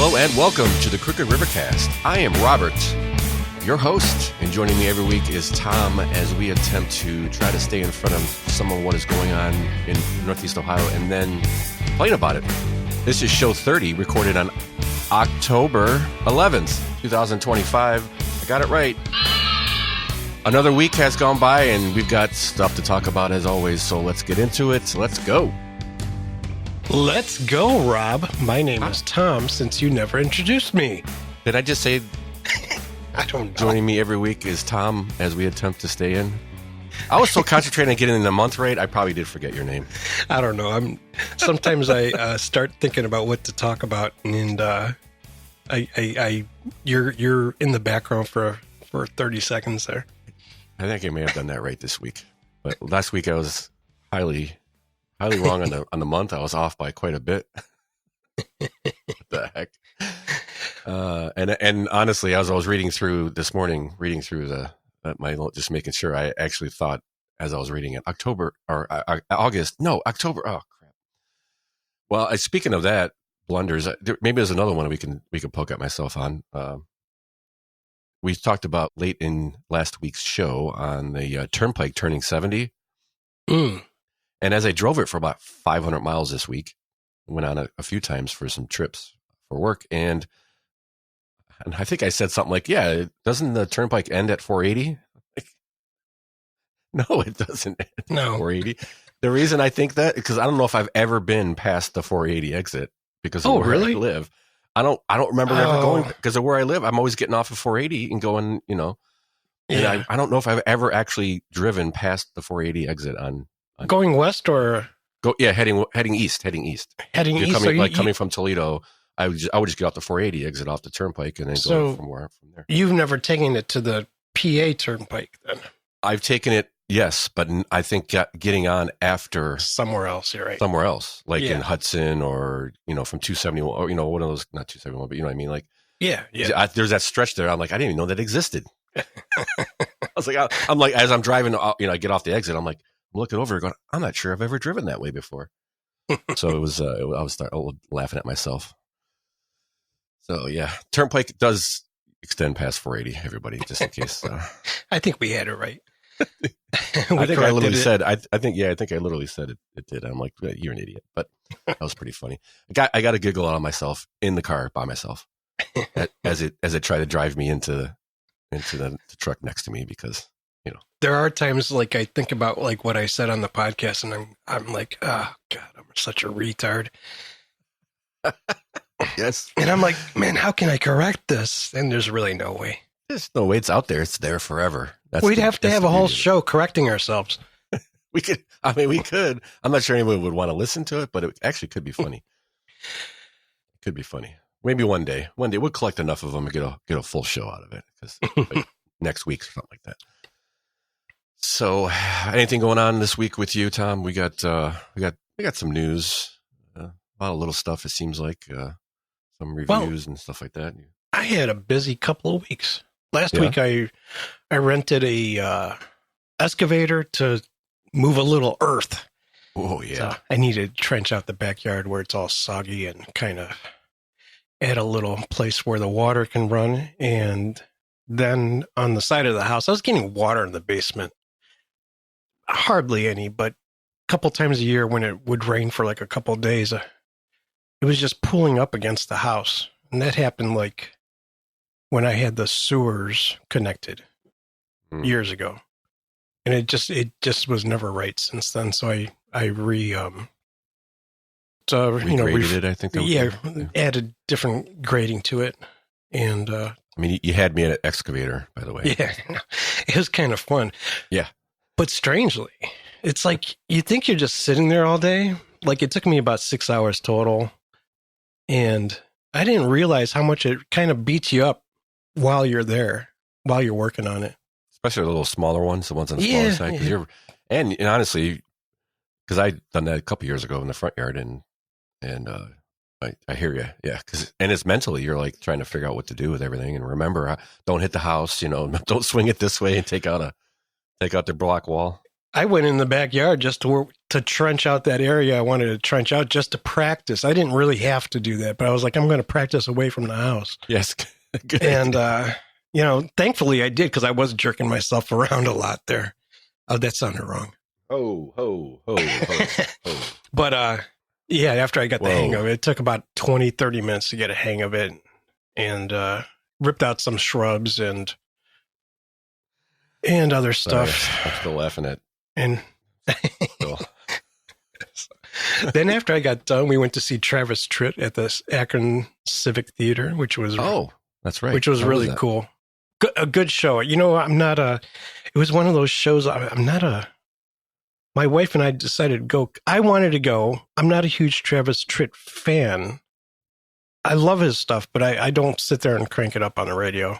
Hello and welcome to the Crookedrivercast. I am Robert, your host, and joining me every week is Tom as we attempt to try to stay in front of some of what is going on in Northeast Ohio and then complain about it. This is show 30, recorded on October 11th, 2025. I got it right. Another week has gone by and we've got stuff to talk about as always, so let's get into it. Let's go. Let's go, Rob. My name is Tom, since you never introduced me. Did I just say I don't know. joining me every week is Tom as we attempt to stay in? I was so concentrated on getting in the month right, I probably did forget your name. I don't know. Sometimes I start thinking about what to talk about, and you're in the background for 30 seconds there. I think I may have done that right this week. But last week I was highly wrong on the month. I was off by quite a bit. What the heck? And honestly, as I was reading through this morning, just making sure, I actually thought as I was reading it, October. Oh crap. Well, speaking of that, blunders, maybe there's another one we can poke at myself on. We talked about late in last week's show on the Turnpike turning 70. And as I drove it for about 500 miles this week, went on a few times for some trips for work, and I think I said something like, yeah, doesn't the Turnpike end at 480? No, it doesn't end at 480. The reason I think that, because I don't know if I've ever been past the 480 exit because of where I live. I don't remember ever going, because of where I live. I'm always getting off of 480 and going, Yeah. And I don't know if I've ever actually driven past the 480 exit on going west or heading east. Coming from Toledo, I would just get off the 480 exit off the Turnpike and then go from there. You've never taken it to the PA Turnpike then? I've taken it, yes, but I think getting on after somewhere else. You're right. Somewhere else, like in Hudson or from 271 or one of those, not 271, but you know what I mean, like there's that stretch there. I'm like, I didn't even know that existed. I was like, I'm like, as I'm driving, I get off the exit, I'm like, looking over going, I'm not sure I've ever driven that way before. So I was laughing at myself. So yeah, Turnpike does extend past 480, everybody, just in case. I think we had it right. I think I literally said it did. I'm like, you're an idiot, but that was pretty funny. I got a giggle out of myself in the car by myself as it tried to drive me into the truck next to me, because there are times like I think about like what I said on the podcast, and I'm like, oh God, I'm such a retard. Yes. And I'm like, man, how can I correct this? And there's really no way. There's no way. It's out there. It's there forever. We'd have to have a whole show correcting ourselves. We could. I'm not sure anyone would want to listen to it, but it actually could be funny. It could be funny. Maybe one day we'll collect enough of them and get a full show out of it, because next week or something like that. So, anything going on this week with you, Tom? We got some news, a lot of little stuff. It seems like some reviews and stuff like that. I had a busy couple of weeks. Last week, I rented a excavator to move a little earth. Oh yeah, so I needed to trench out the backyard where it's all soggy and kind of add a little place where the water can run. And then on the side of the house, I was getting water in the basement. Hardly any, but a couple times a year when it would rain for like a couple of days, it was just pooling up against the house. And that happened like when I had the sewers connected years ago. And it just was never right since then. So I regraded it, I think. Added different grading to it. And you had me at an excavator, by the way. Yeah, it was kind of fun. Yeah. But strangely, it's like you think you're just sitting there all day. Like it took me about 6 hours total. And I didn't realize how much it kind of beats you up while you're there, while you're working on it. Especially the little smaller ones, the ones on the smaller side. Cause and honestly, because I'd done that a couple years ago in the front yard, and I hear you. Yeah. And it's mentally, you're like trying to figure out what to do with everything. And remember, don't hit the house, don't swing it this way and take out the block wall. I went in the backyard just to trench out that area I wanted to trench out just to practice. I didn't really have to do that, but I was like, I'm going to practice away from the house. Yes. Good and, idea. Thankfully I did because I was jerking myself around a lot there. Oh, that sounded wrong. Ho, ho, ho, ho, ho. But, after I got the hang of it, it took about 20, 30 minutes to get a hang of it and ripped out some shrubs and other stuff. Sorry, I'm still laughing at. And then after I got done, we went to see Travis Tritt at the Akron Civic Theater, which was that's right, which was really cool. A good show. It was one of those shows. My wife and I decided to go. I wanted to go. I'm not a huge Travis Tritt fan. I love his stuff, but I don't sit there and crank it up on the radio.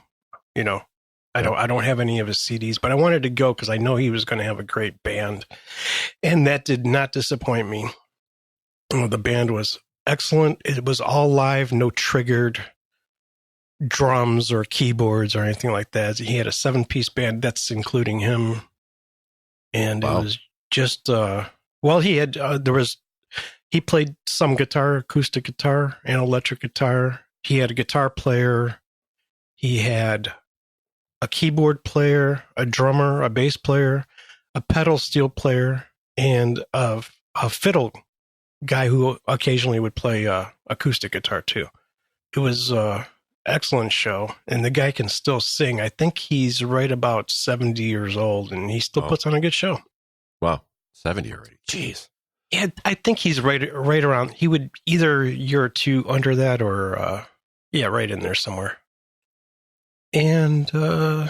I don't have any of his CDs, but I wanted to go because I know he was going to have a great band, and that did not disappoint me. The band was excellent. It was all live, no triggered drums or keyboards or anything like that. He had a 7-piece band that's including him, and It was just he played some guitar, acoustic guitar, and electric guitar. He had a guitar player. He had a keyboard player, a drummer, a bass player, a pedal steel player, and a fiddle guy who occasionally would play acoustic guitar too. It was an excellent show, and the guy can still sing. I think he's right about 70 years old, and he still puts on a good show. Wow, 70 already. Jeez. Yeah, I think he's right around. He would either a year or two under that, or right in there somewhere. And, my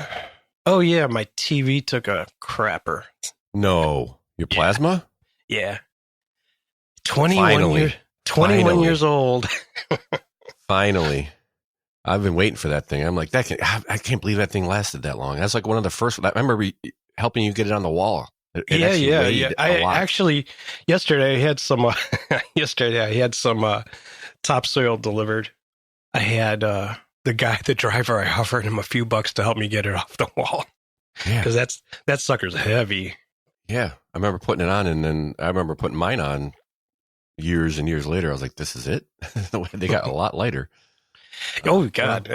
TV took a crapper. No. Your plasma? Yeah. 21 years old. Finally. I've been waiting for that thing. I'm like, I can't believe that thing lasted that long. That's like one of the first, I remember helping you get it on the wall. Yesterday I had some, topsoil delivered. I had, the driver, I offered him a few bucks to help me get it off the wall. Yeah. Because that sucker's heavy. Yeah. I remember putting it on, and then I remember putting mine on years and years later. I was like, this is it? They got a lot lighter. Oh, God.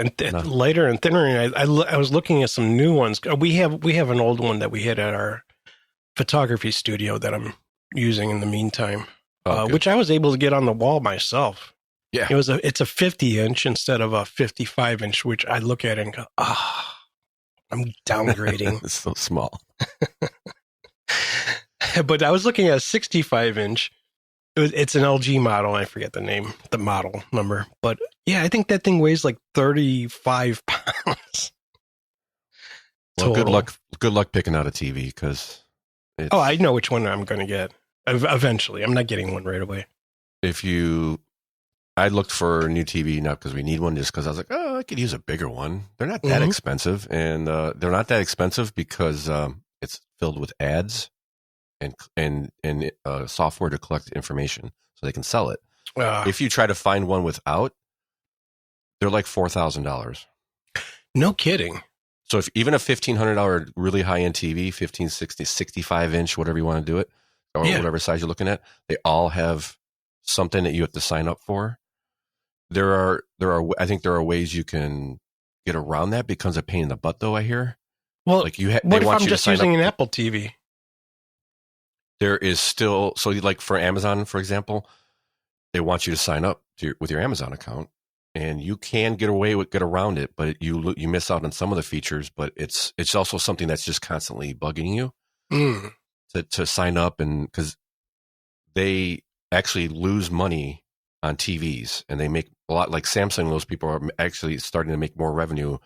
Lighter and thinner. And I was looking at some new ones. We have an old one that we had at our photography studio that I'm using in the meantime, which I was able to get on the wall myself. Yeah, it's a 50-inch instead of a 55-inch, which I look at and go, I'm downgrading. It's so small. But I was looking at a 65-inch. It's an LG model. I forget the model number. But yeah, I think that thing weighs like 35 pounds. Well, good luck picking out a TV because. I know which one I'm going to get eventually. I'm not getting one right away. I looked for a new TV, not because we need one, just because I was like, I could use a bigger one. They're not that expensive, and they're not that expensive because it's filled with ads and software to collect information so they can sell it. If you try to find one without, they're like $4,000. No kidding. So even a $1,500 really high-end TV, 15, 60, 65-inch, whatever you want to do it, or whatever size you're looking at, they all have something that you have to sign up for. I think there are ways you can get around that. Becomes a pain in the butt, though. I hear. Well, what if I'm just using an Apple TV? There is still like for Amazon, for example, they want you to sign up with your Amazon account, and you can get around it, but you miss out on some of the features. But it's also something that's just constantly bugging you to sign up, and because they actually lose money on TVs, and they make a lot, like Samsung and those people are actually starting to make more revenue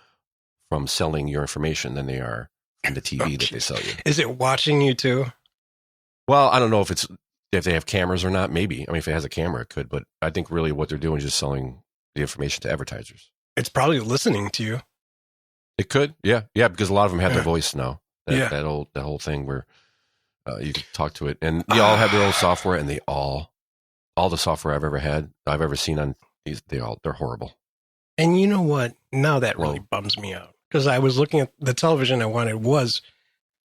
from selling your information than they are from the TV that they sell you. Is it watching you too? Well, I don't know if they have cameras or not. Maybe. I mean, if it has a camera, it could, but I think really what they're doing is just selling the information to advertisers. It's probably listening to you. It could. Yeah. Yeah. Because a lot of them have their voice now. That whole thing where you can talk to it, and they all have their own software, and all the software I've ever seen on these, they're horrible. And you know what? Now that really bums me out, because I was looking at the television I wanted was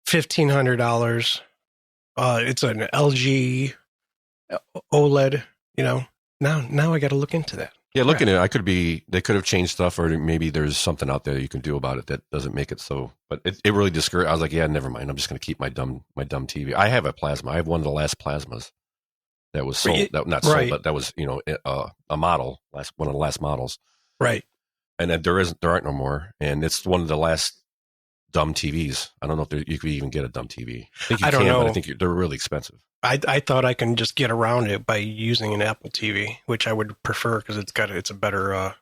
$1,500, It's an LG OLED. Now I got to look into that. Yeah, looking at it, they could have changed stuff, or maybe there's something out there you can do about it that doesn't make it so. But it really discouraged. I was like, yeah, never mind. I'm just going to keep my dumb TV. I have a plasma. I have one of the last plasmas that was sold. Not sold, but that was a model, one of the last models. Right. And there aren't no more. And it's one of the last dumb TVs. I don't know if you could even get a dumb TV. I think you can, but I think they're really expensive. I thought I can just get around it by using an Apple TV, which I would prefer because it's a better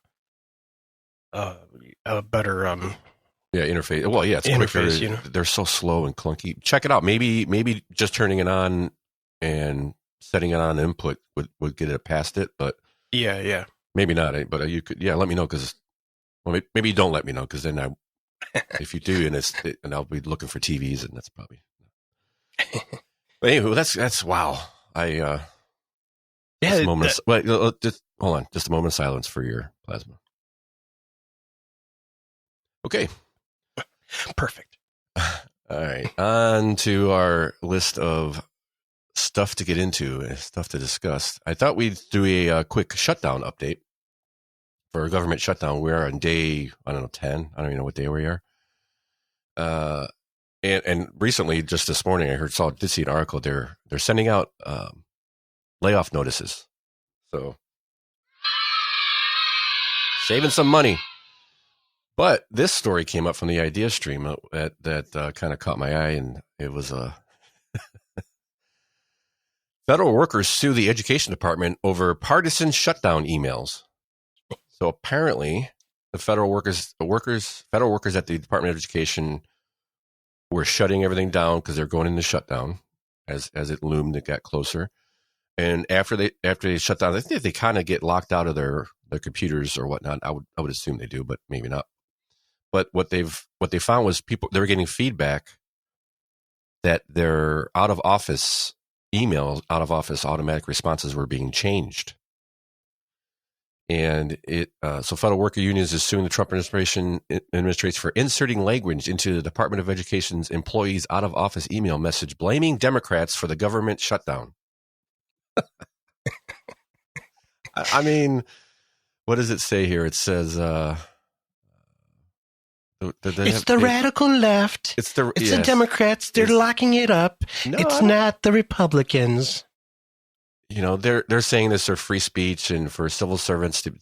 interface. Well, yeah, it's interface, quicker. They're so slow and clunky. Check it out. Maybe just turning it on and setting it on input would get it past it, but yeah, maybe not. But you could, let me know because maybe you don't let me know because then if you do and I'll be looking for TVs and that's probably. But anyway, that's wow. Just hold on, just a moment of silence for your plasma. Okay, perfect. All right, on to our list of stuff to get into, stuff to discuss. I thought we'd do a quick shutdown update for a government shutdown. We are on day 10. I don't even know what day we are. And recently, just this morning, I did see an article. They're sending out layoff notices, so saving some money. But this story came up from the idea stream that kind of caught my eye, and it was federal workers sue the education department over partisan shutdown emails. So apparently, the federal workers at the Department of Education were shutting everything down because they're going into shutdown as it loomed. It got closer, and after they shut down, I think they kind of get locked out of their computers or whatnot. I would assume they do, but maybe not. But what they found was they were getting feedback that their out of office automatic responses were being changed. And so federal worker unions is suing the Trump administration for inserting language into the Department of Education's employees' out-of-office email message blaming Democrats for the government shutdown. I mean, what does it say here? It says it's the radical left. It's the Democrats. They're locking it up. No, it's not the Republicans. They're saying this for free speech and for civil servants to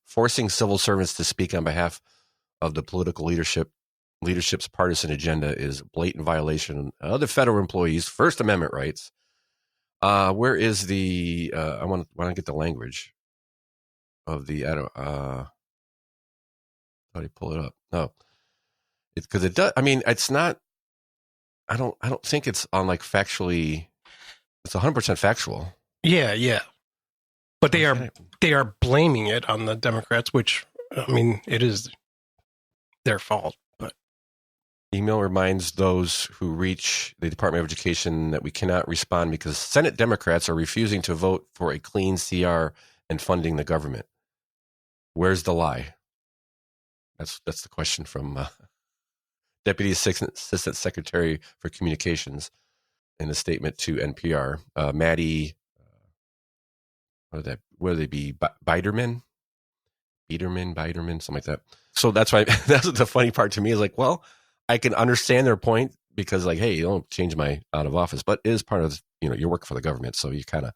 forcing civil servants to speak on behalf of the political leadership's partisan agenda is blatant violation of the federal employees' First Amendment rights. Where is the? I want to get the language of the. How do you pull it up? No, it's because it does. I mean, it's not. I don't think it's on like factually. It's 100% factual. Yeah. But they are blaming it on the Democrats, which, I mean, it is their fault. But email reminds those who reach the Department of Education that we cannot respond because Senate Democrats are refusing to vote for a clean CR and funding the government. Where's the lie? That's the question from Deputy Assistant Secretary for Communications. In a statement to NPR, Maddie, what would they be? Biderman, something like that. So that's why that's the funny part to me is like, well, I can understand their point because like, hey, you don't change my out of office, but it is part of you work for the government, so you kind of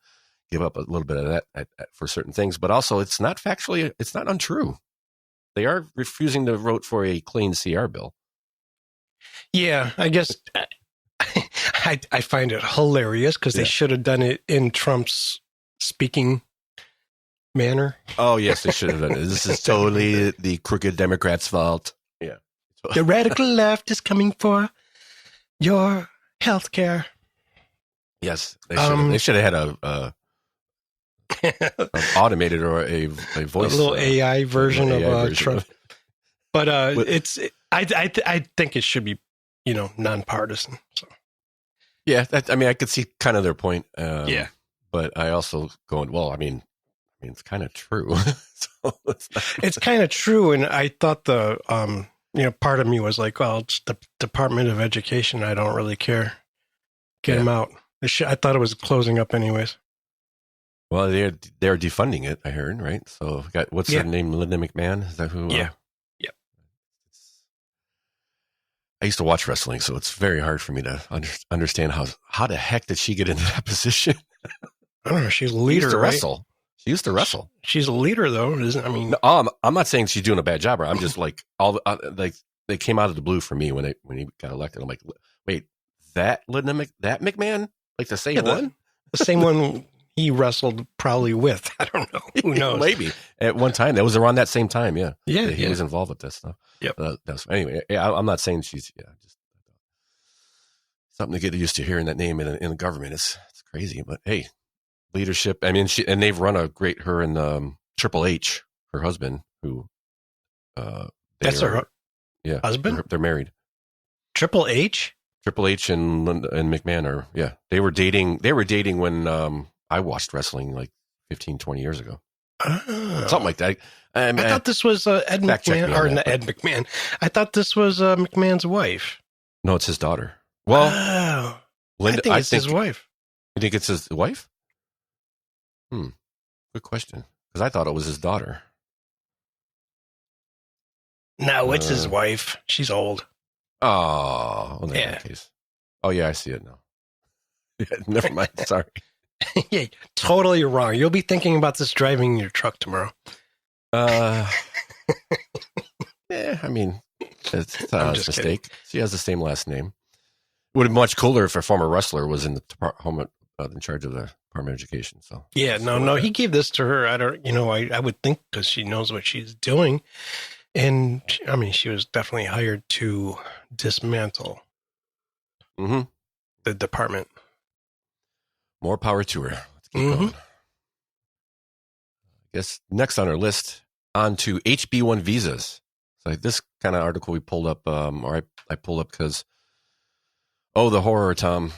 give up a little bit of that for certain things. But also, it's not untrue. They are refusing to vote for a clean CR bill. Yeah, I guess. I find it hilarious because they should have done it in Trump's speaking manner. Oh, yes, they should have done it. This is totally the crooked Democrats' fault. Yeah. The radical left is coming for your health care. Yes, they should have had an automated or a voice. A little AI version of Trump. But I think it should be, nonpartisan. So. Yeah, I could see kind of their point. Yeah, but I also well, I mean, it's kind of true. So it's kind of true, and I thought the part of me was like, well, it's the Department of Education. I don't really care. Get him out. I thought it was closing up anyways. Well, they're defunding it, I heard, right? So what's her name? Linda McMahon? Is that who? Yeah. I used to watch wrestling, so it's very hard for me to understand how the heck did she get into that position? I don't know. She's a leader, wrestle. She used to wrestle. She's a leader, though. No, I'm not saying she's doing a bad job. I'm just like they came out of the blue for me when he got elected. I'm like, wait, that McMahon, like the same one, the same one he wrestled probably with. I don't know. Who knows? Maybe at one time that was around that same time. Yeah, he was involved with this stuff. Yep. Anyway, I'm not saying she's just something to get used to hearing that name in the government. It's crazy, but hey. Leadership. I mean, and they've run her and Triple H, her husband, who that's her husband. They're married. Triple H and McMahon are they were dating. They were dating when I watched wrestling like 15, 20 years ago. Oh. Something like that. I thought this was Ed McMahon or not Ed McMahon. I thought this was McMahon's wife. No, it's his daughter. Well, Linda, I think it's his wife. You think it's his wife? Good question. Because I thought it was his daughter. No, it's his wife. She's old. Oh, well, in that case. Oh, yeah, I see it now. Never mind. Sorry. Yeah, totally wrong. You'll be thinking about this driving your truck tomorrow. Yeah, I mean, it's a mistake. Kidding. She has the same last name. It would have been much cooler if a former wrestler was in the department in charge of the Department of Education. So no, he gave this to her. I would think because she knows what she's doing, and I mean, she was definitely hired to dismantle the department. More power to her. Let's keep going. I guess next on our list, on to HB1 visas. So this kind of article we pulled up, or I pulled up because, the horror, Tom.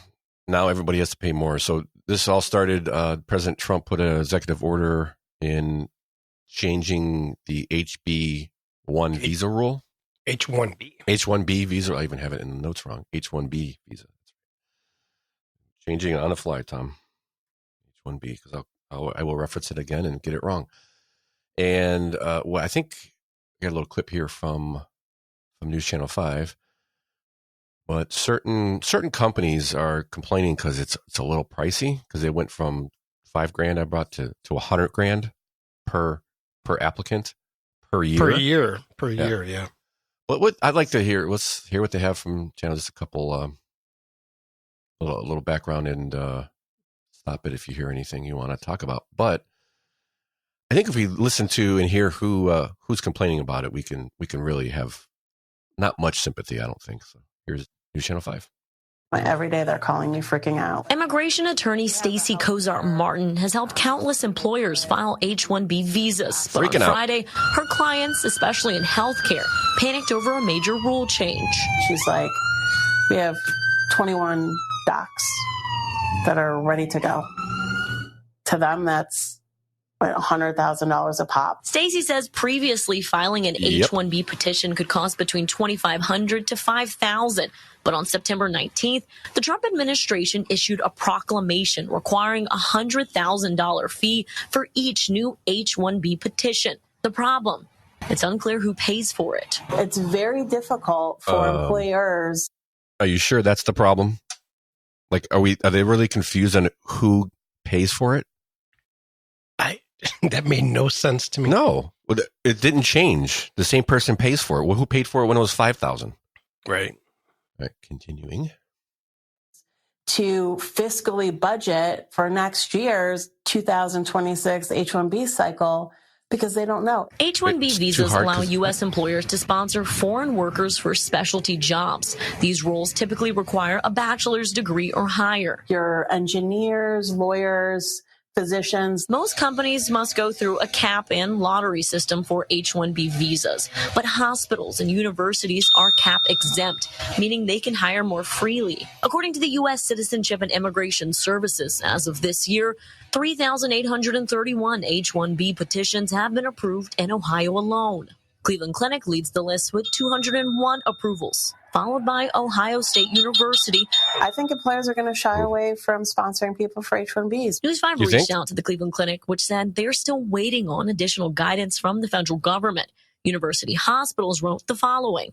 Now everybody has to pay more. So this all started, President Trump put an executive order in changing the HB1 visa rule. H1B visa. I even have it in the notes wrong. H1B visa. Changing it on the fly, Tom. H1B, because I will reference it again and get it wrong. And I think I got a little clip here from News Channel 5. But certain companies are complaining because it's a little pricey because they went from $5,000 I brought to $100,000 per applicant per year. Per year, yeah. But what I'd like to hear, let's hear what they have from channel. Just a couple, a little background, and stop it if you hear anything you want to talk about. But I think if we listen to and hear who's complaining about it, we can really have not much sympathy. I don't think so. Here's News Channel 5. Every day they're calling me freaking out. Immigration attorney Stacey Kozar Martin has helped countless employers file H-1B visas. But freaking on Friday, her clients, especially in healthcare, panicked over a major rule change. She's like, we have 21 docs that are ready to go. To them, that's $100,000 a pop. Stacey says previously filing an H-1B petition could cost between $2,500 to $5,000. But on September 19th, the Trump administration issued a proclamation requiring a $100,000 fee for each new H-1B petition. The problem, it's unclear who pays for it. It's very difficult for employers. Are you sure that's the problem? Like, are they really confused on who pays for it? That made no sense to me. No, it didn't change. The same person pays for it. Well, who paid for it when it was $5,000? Right. All right, continuing. To fiscally budget for next year's 2026 H-1B cycle because they don't know. H-1B visas allow U.S. employers to sponsor foreign workers for specialty jobs. These roles typically require a bachelor's degree or higher. Your engineers, lawyers, physicians. Most companies must go through a cap and lottery system for H-1B visas, but hospitals and universities are cap exempt, meaning they can hire more freely. According to the U.S. Citizenship and Immigration Services, as of this year, 3,831 H-1B petitions have been approved in Ohio alone. Cleveland Clinic leads the list with 201 approvals. followed by Ohio State University. I think employers are going to shy away from sponsoring people for H-1Bs. News 5 You reached think? out to the Cleveland Clinic, which said they're still waiting on additional guidance from the federal government. University hospitals wrote the following.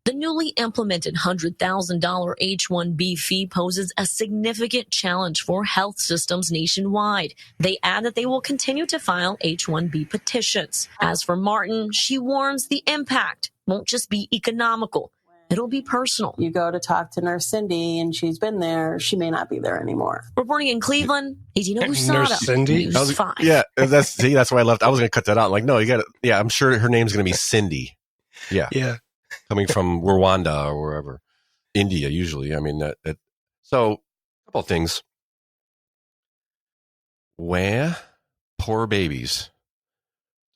The newly implemented $100,000 H-1B fee poses a significant challenge for health systems nationwide. They add that they will continue to file H-1B petitions. As for Martin, she warns the impact won't just be economical. It'll be personal. You go to talk to Nurse Cindy, and she's been there. She may not be there anymore. Reporting in Cleveland, Adina Nurse Usada, Cindy? News 5. Yeah, that's why I left. I was going to cut that out. Like, no, you got to. Yeah, I'm sure her name's going to be Cindy. Yeah. Yeah. Coming from Rwanda or wherever, India usually. I mean, so a couple of things. Where poor babies.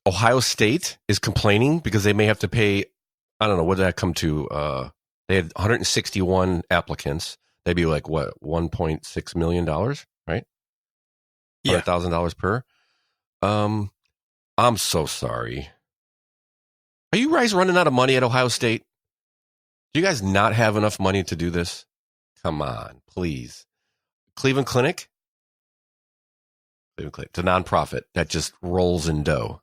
Ohio State is complaining because they may have to pay. I don't know what did that come to. They had 161 applicants. They'd be like what, $1.6 million, right? Yeah. $100,000 per. I'm so sorry. Are you guys running out of money at Ohio State? Do you guys not have enough money to do this? Come on, please. Cleveland Clinic? Cleveland Clinic. It's a nonprofit that just rolls in dough.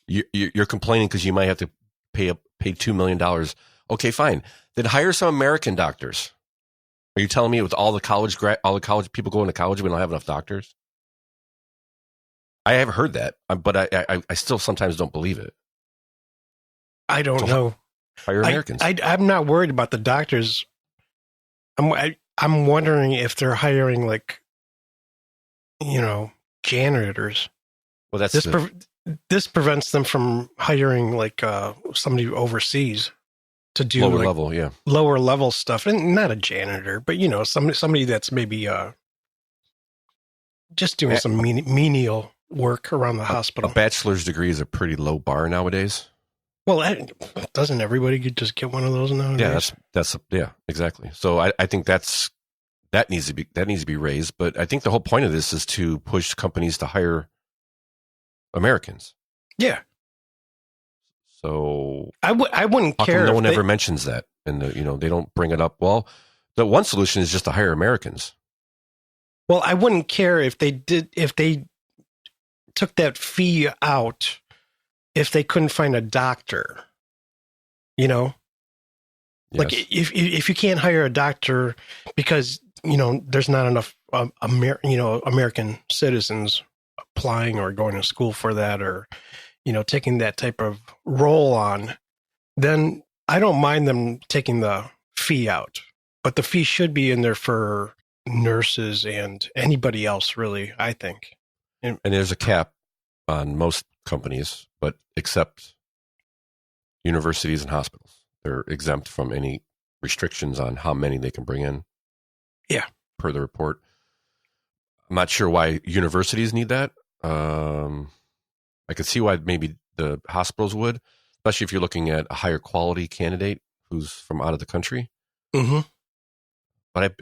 You're complaining because you might have to pay $2 million. Okay, fine. Then hire some American doctors. Are you telling me with all the college people going to college, we don't have enough doctors? I have heard that, but I still sometimes don't believe it. I don't know. Hire Americans. I'm not worried about the doctors. I'm wondering if they're hiring janitors. Well, that's this prevents them from hiring somebody overseas to do lower level stuff, and not a janitor, but somebody that's maybe just doing some menial work around the hospital. A bachelor's degree is a pretty low bar nowadays. Well, doesn't everybody just get one of those nowadays? Yeah, exactly. So I think that needs to be raised. But I think the whole point of this is to push companies to hire Americans. Yeah. So I wouldn't care. No one ever mentions that, and they don't bring it up. Well, the one solution is just to hire Americans. Well, I wouldn't care if they took that fee out. If they couldn't find a doctor, Yes. like if you can't hire a doctor because there's not enough American citizens applying or going to school for that, or taking that type of role on, then I don't mind them taking the fee out, but the fee should be in there for nurses and anybody else, really. I think, and there's a cap on most companies, but except universities and hospitals. They're exempt from any restrictions on how many they can bring in. Yeah. Per the report. I'm not sure why universities need that. I could see why maybe the hospitals would, especially if you're looking at a higher quality candidate who's from out of the country. Mm-hmm. But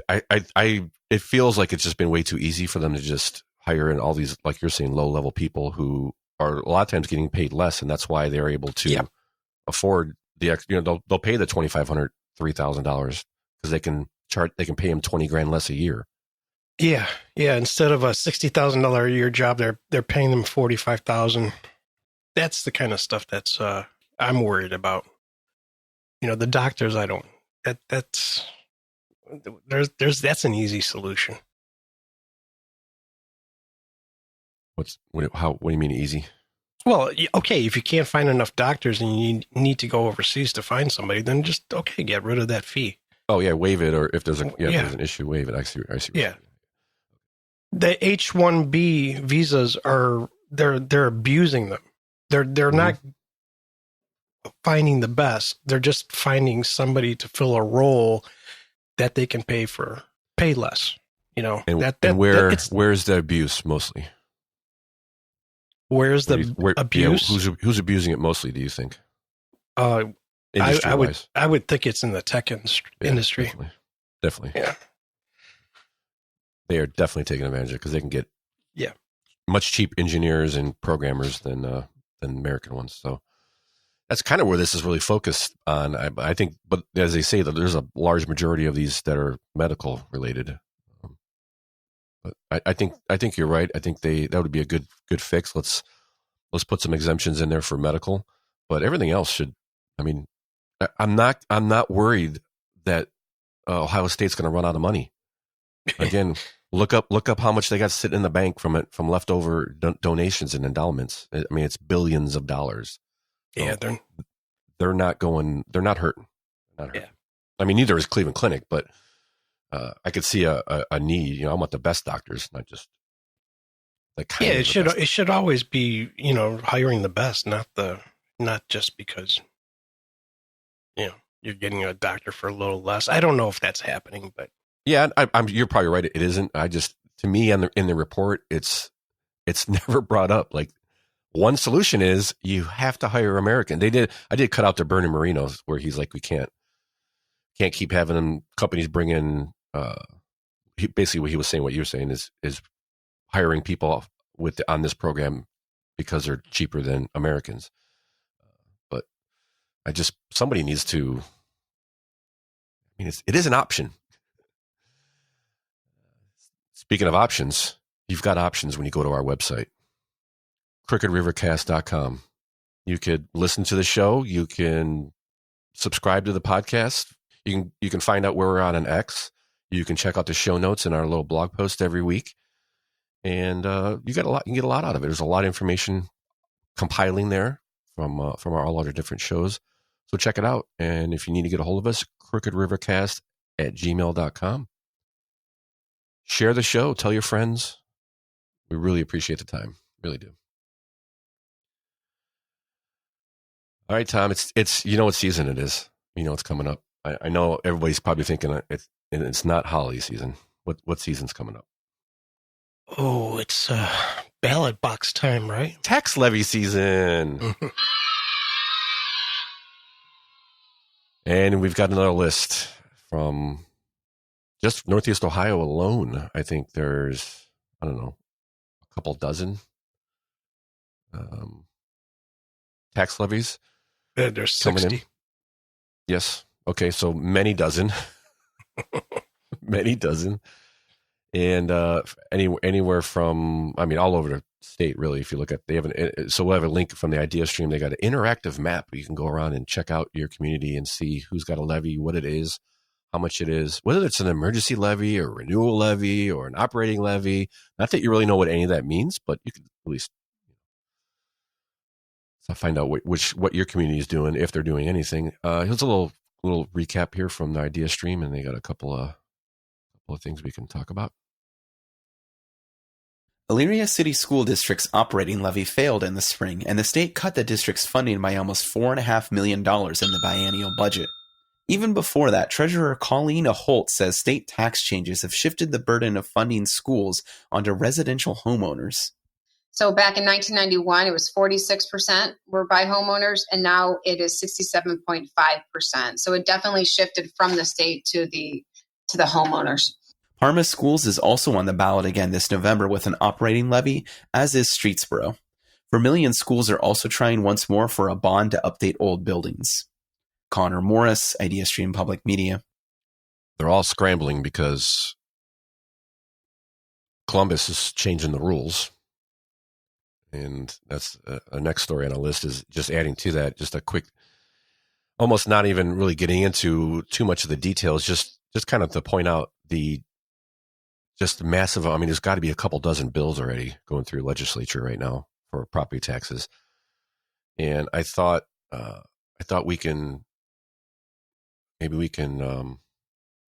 it feels like it's just been way too easy for them to just hire in all these, like you're saying, low level people who are a lot of times getting paid less, and that's why they're able to afford the they'll pay the $2,500, $3,000 because they can pay them $20,000 less a year. Yeah. Instead of a $60,000 a year job, they're paying them $45,000. That's the kind of stuff that's I'm worried about. The doctors, I don't. That's an easy solution. What do you mean easy? Well, okay, if you can't find enough doctors and you need to go overseas to find somebody, then just get rid of that fee. Oh yeah, waive it, or if there's there's an issue, waive it. I see. Yeah. The H-1B visas they're abusing them. They're not finding the best. They're just finding somebody to fill a role that they can pay less. And where's the abuse mostly? Where's the abuse? Yeah, who's abusing it mostly, do you think? I would think it's in the tech industry. Definitely. Yeah. They are definitely taking advantage of it because they can get Yeah. much cheap engineers and programmers than American ones. So that's kind of where this is really focused on. I think, but as they say, that there's a large majority of these that are medical related. But I think you're right. I think that would be a good fix. Let's put some exemptions in there for medical, but everything else should. I mean, I'm not worried that Ohio State's going to run out of money. Again, look up how much they got sitting in the bank from leftover donations and endowments. I mean, it's billions of dollars. Yeah, they're not hurting. Not hurting. Yeah. I mean, neither is Cleveland Clinic, but I could see a need. You know, I want the best doctors, not just the kind. Yeah, it should always be, you know, hiring the best, not just because, you know, you're getting a doctor for a little less. I don't know if that's happening, but yeah, you're probably right. It isn't. To me, in the report, it's never brought up. Like, one solution is you have to hire American. I did cut out the Bernie Marino's where he's like, we can't keep having companies bring in. Basically, what he was saying, what you're saying is hiring people on this program because they're cheaper than Americans. But somebody needs to. I mean, it is an option. Speaking of options, you've got options when you go to our website, crookedrivercast.com. You could listen to the show. You can subscribe to the podcast. You can find out where we're on X. You can check out the show notes in our little blog post every week. And you can get a lot out of it. There's a lot of information compiling there from all our different shows. So check it out. And if you need to get a hold of us, crookedrivercast@gmail.com. Share the show. Tell your friends. We really appreciate the time. Really do. All right, Tom. It's you know what season it is. You know it's coming up. I know everybody's probably thinking it's not holiday season. What season's coming up? Oh, it's ballot box time, right? Tax levy season. And we've got another list from just Northeast Ohio alone. I think there's, I don't know, a couple dozen tax levies. There's 60. Yes. Okay. So many dozen. Many dozen. And anywhere from, I mean, all over the state, really. If you look at, so we'll have a link from the idea stream. They got an interactive map where you can go around and check out your community and see who's got a levy, what it is, how much it is, whether it's an emergency levy or renewal levy or an operating levy. Not that you really know what any of that means, but you can at least find out what your community is doing, if they're doing anything. Here's a little recap here from the idea stream, and they got a couple of things we can talk about. Elyria City School District's operating levy failed in the spring, and the state cut the district's funding by almost $4.5 million in the biennial budget. Even before that, Treasurer Colleen Holt says state tax changes have shifted the burden of funding schools onto residential homeowners. So back in 1991, it was 46% were by homeowners, and now it is 67.5%. So it definitely shifted from the state to the homeowners. Parma Schools is also on the ballot again this November with an operating levy, as is Streetsboro. Vermilion schools are also trying once more for a bond to update old buildings. Connor Morris, IdeaStream Public Media. They're all scrambling because Columbus is changing the rules. And that's our next story on our list, is just adding to that, just a quick, almost not even really getting into too much of the details, just kind of to point out just massive. I mean, there's got to be a couple dozen bills already going through legislature right now for property taxes. And I thought we can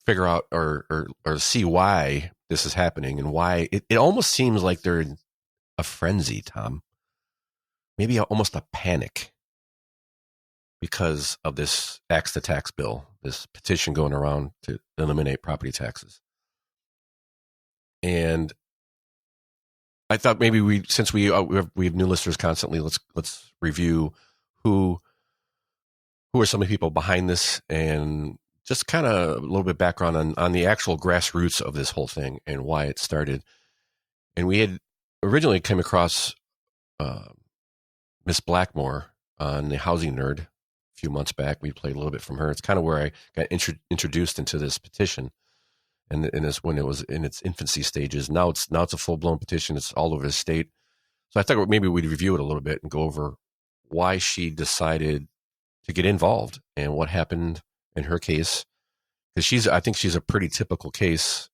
figure out or see why this is happening and why it almost seems like they're in a frenzy, Tom. Maybe almost a panic because of this axe to tax bill, this petition going around to eliminate property taxes. And I thought maybe since we have new listeners constantly, let's review who are some of the people behind this, and just kind of a little bit background on the actual grassroots of this whole thing and why it started. And we had originally came across Miss Blackmore on the Housing Nerd a few months back. We played a little bit from her. It's kind of where I got introduced into this petition, and it's when it was in its infancy stages. Now it's a full blown petition. It's all over the state. So I thought maybe we'd review it a little bit and go over why she decided to get involved and what happened in her case. Because I think she's a pretty typical case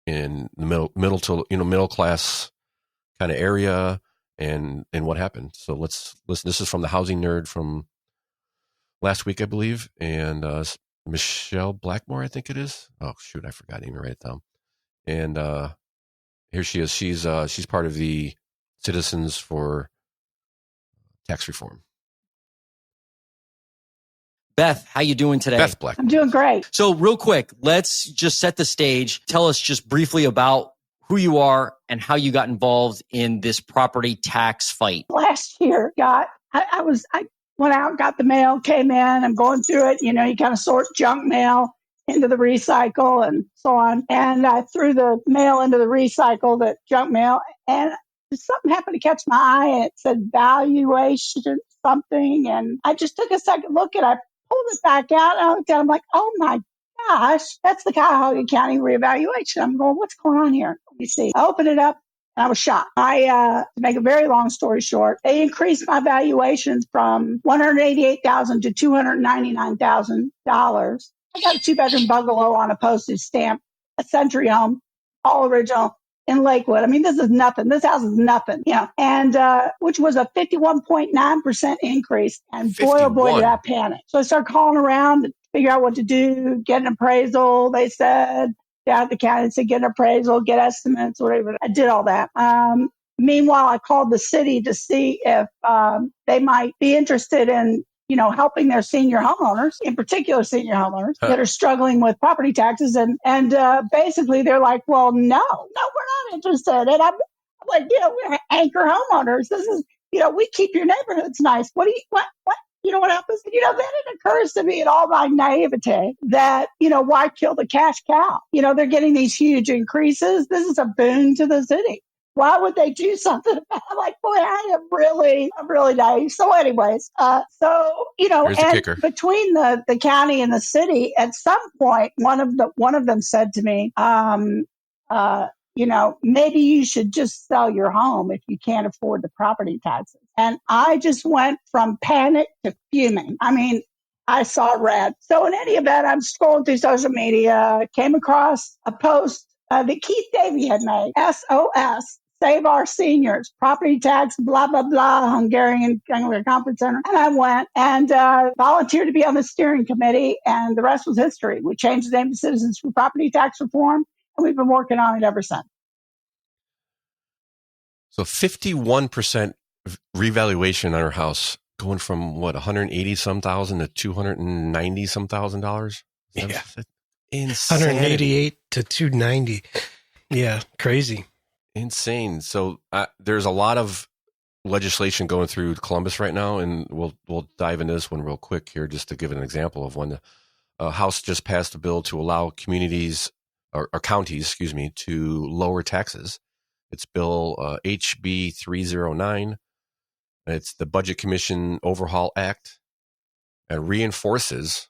in the middle class kind of area, and what happened. So let's listen. This is from the Housing Nerd from last week, I believe, and Michelle Blackmore, I think it is. Oh shoot, I forgot to even write it down. And here she is. She's part of the Citizens for Tax Reform. Beth, how you doing today? Beth Black. I'm doing great. So real quick, let's just set the stage. Tell us just briefly about who you are and how you got involved in this property tax fight. Last year, I went out, got the mail, came in, I'm going through it. You kind of sort junk mail into the recycle and so on. And I threw the mail into the recycle, the junk mail, and something happened to catch my eye, and it said valuation something. And I just took a second look, and I pulled it back out, and I looked at it, I'm like, oh my gosh, that's the Cuyahoga County reevaluation. I'm going, what's going on here? Let me see. I opened it up, and I was shocked. To make a very long story short, they increased my valuations from $188,000 to $299,000. I got a 2-bedroom bungalow on a postage stamp, a century home, all original, in Lakewood. I mean, this is nothing. This house is nothing, and which was a 51.9% increase. And boy, oh boy, did I panic. So I started calling around to figure out what to do, get an appraisal. They said, down at the county, said, get an appraisal, get estimates, whatever. I did all that. Meanwhile, I called the city to see if they might be interested in helping their senior homeowners, in particular senior homeowners that are struggling with property taxes. And basically they're like, well, no, we're not interested. And I'm like, we're anchor homeowners. This is, we keep your neighborhoods nice. What? What happens? Then it occurs to me in all my naivete that, why kill the cash cow? They're getting these huge increases. This is a boon to the city. Why would they do something about it? Like, boy, I'm really naive. So anyways, and between the county and the city, at some point, one of them said to me, maybe you should just sell your home if you can't afford the property taxes. And I just went from panic to fuming. I mean, I saw red. So in any event, I'm scrolling through social media, came across a post that Keith Davey had made, SOS. Save our seniors, property tax, blah, blah, blah, Hungarian Conference Center. And I went and volunteered to be on the steering committee, and the rest was history. We changed the name to Citizens for Property Tax Reform, and we've been working on it ever since. So 51% revaluation on her house, going from 180 some thousand to 290 some $1,000. Yeah, insane. 188 to 290. Yeah, crazy. Insane. So there's a lot of legislation going through Columbus right now, and we'll dive into this one real quick here just to give an example of one. The House just passed a bill to allow communities or counties, to lower taxes. It's Bill HB 309. It's the Budget Commission Overhaul Act. It reinforces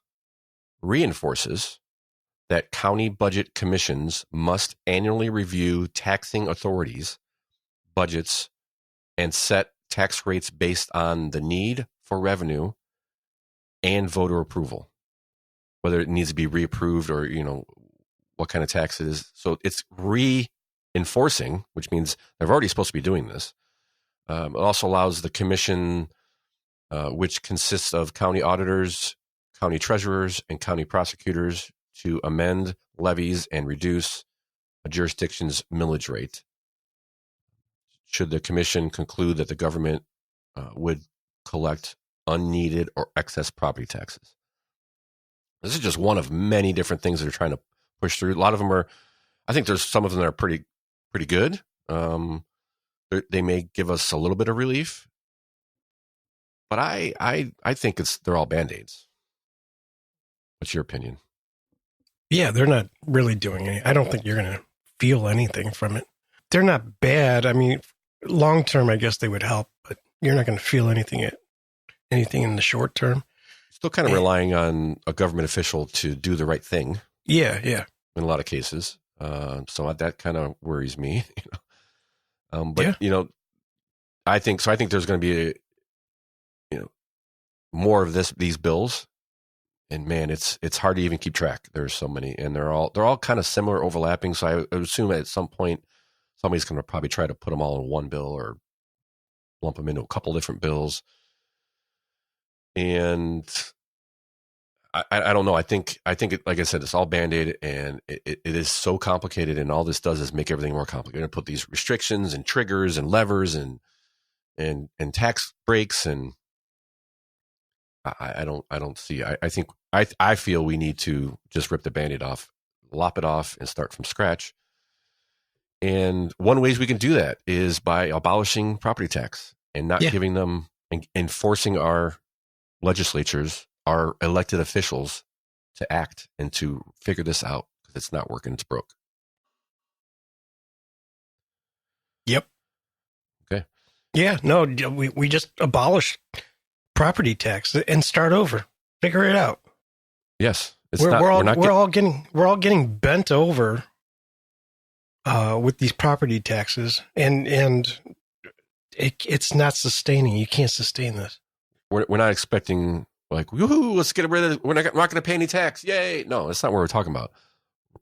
that county budget commissions must annually review taxing authorities' budgets and set tax rates based on the need for revenue and voter approval, whether it needs to be reapproved or, what kind of tax it is. So it's reinforcing, which means they're already supposed to be doing this. It also allows the commission, which consists of county auditors, county treasurers, and county prosecutors, to amend levies and reduce a jurisdiction's millage rate should the commission conclude that the government would collect unneeded or excess property taxes. This is just one of many different things that are trying to push through. A lot of them are, I think there's some of them that are pretty good. They may give us a little bit of relief, but I think they're all Band-Aids. What's your opinion? Yeah, they're not really doing anything. I don't think you're going to feel anything from it. They're not bad. I mean, long term, I guess they would help, but you're not going to feel anything anything in the short term. Still kind of relying on a government official to do the right thing. Yeah. In a lot of cases. So that kind of worries me. But I think there's going to be more of these bills, and man, it's hard to even keep track. There's so many, and they're all kind of similar, overlapping. So I would assume at some point somebody's going to probably try to put them all in one bill or lump them into a couple different bills. And I don't know. I think it, like I said, it's all Band-Aid, and it is so complicated, and all this does is make everything more complicated. Put these restrictions and triggers and levers and tax breaks, and I don't see. I feel we need to just rip the Band-Aid off, lop it off, and start from scratch. And one ways we can do that is by abolishing property tax and not giving them and forcing our legislatures, our elected officials, to act and to figure this out, because it's not working. It's broke. Yep. Okay. Yeah. No, we just abolish property tax and start over. Figure it out. Yes. We're all getting bent over with these property taxes, and it's not sustaining. You can't sustain this. We're not expecting like, woohoo, let's get rid of it. We're not going to pay any tax. Yay. No, that's not what we're talking about.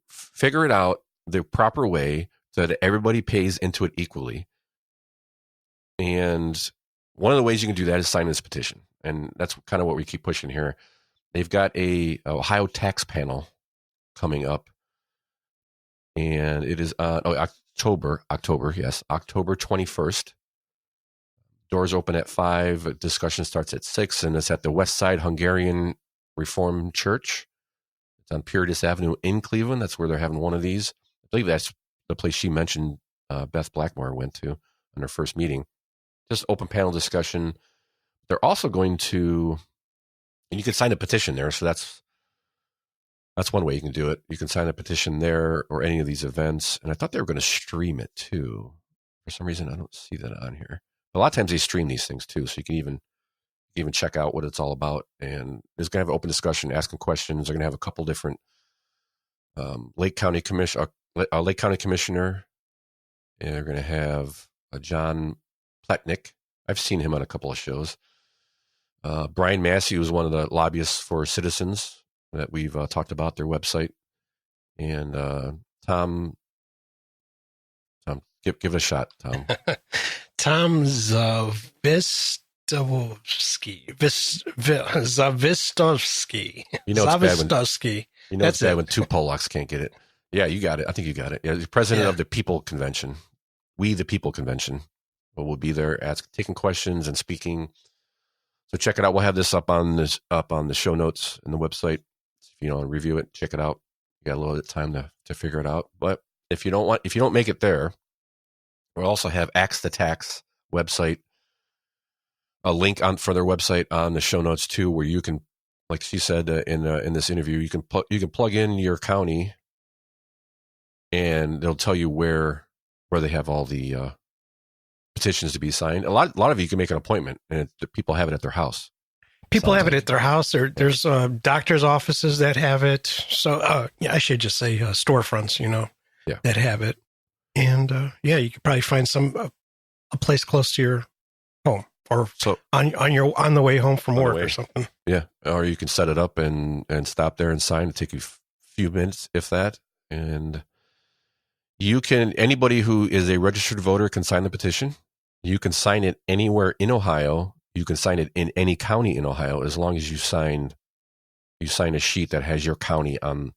Figure it out the proper way so that everybody pays into it equally. And one of the ways you can do that is sign this petition. And that's kind of what we keep pushing here. They've got a Ohio tax panel coming up. And it is October 21st. Doors open at 5. Discussion starts at 6, and it's at the West Side Hungarian Reformed Church. It's on Puritas Avenue in Cleveland. That's where they're having one of these. I believe that's the place she mentioned Beth Blackmore went to on her first meeting. Just open panel discussion. They're also going to, and you can sign a petition there. So that's one way you can do it. You can sign a petition there or any of these events. And I thought they were going to stream it too. For some reason, I don't see that on here. A lot of times they stream these things too, so you can even check out what it's all about. And there's going to have an open discussion, asking questions. They're going to have a couple different Lake County commissioner, and they're going to have John Pletnick. I've seen him on a couple of shows. Brian Massey was one of the lobbyists for Citizens that we've talked about, their website, and Tom. Give it a shot, Tom. Tom Zavistovsky. You know it's bad when two Polacks can't get it. Yeah, you got it. I think you got it. Yeah, the president of the People Convention. We the People Convention. We'll be there taking questions and speaking. So check it out. We'll have this up on the show notes and the website. If you want to review it, check it out. You got a little bit of time to figure it out. But if you don't make it there, we'll also have Axe the Tax website, a link for their website on the show notes too, where you can, like she said in this interview, you can plug in your county, and they'll tell you where they have all the petitions to be signed. A lot of you can make an appointment, and people have it at their house. People have it at their house. There's doctors' offices that have it. So I should just say storefronts, that have it. And you could probably find a place close to your home, or on the way home from work or something. Yeah, or you can set it up and stop there and sign. It'll take you a few minutes, if that. And anybody who is a registered voter can sign the petition. You can sign it anywhere in Ohio. You can sign it in any county in Ohio, as long as you sign a sheet that has your county on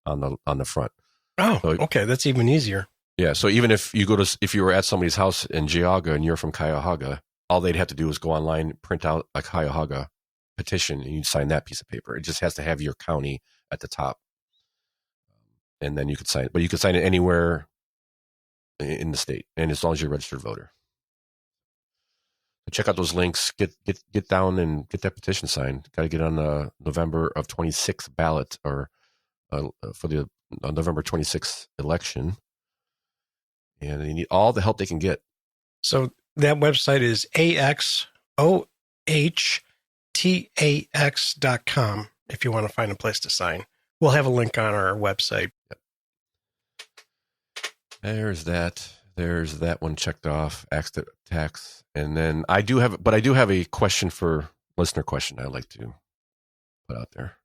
the front. Oh, so, okay, that's even easier. Yeah, so even if you were at somebody's house in Geauga and you're from Cuyahoga, all they'd have to do is go online, print out a Cuyahoga petition, and you'd sign that piece of paper. It just has to have your county at the top, and then you could sign it. But you could sign it anywhere in the state, and as long as you're a registered voter. So check out those links. Get down and get that petition signed. Got to get on the November of 26th ballot, or for the November 26th election. And they need all the help they can get. So that website is AXO FHTAX.com if you want to find a place to sign. We'll have a link on our website. Yep. There's that one checked off. Accident tax, and then I do have a question listener question I'd like to put out there,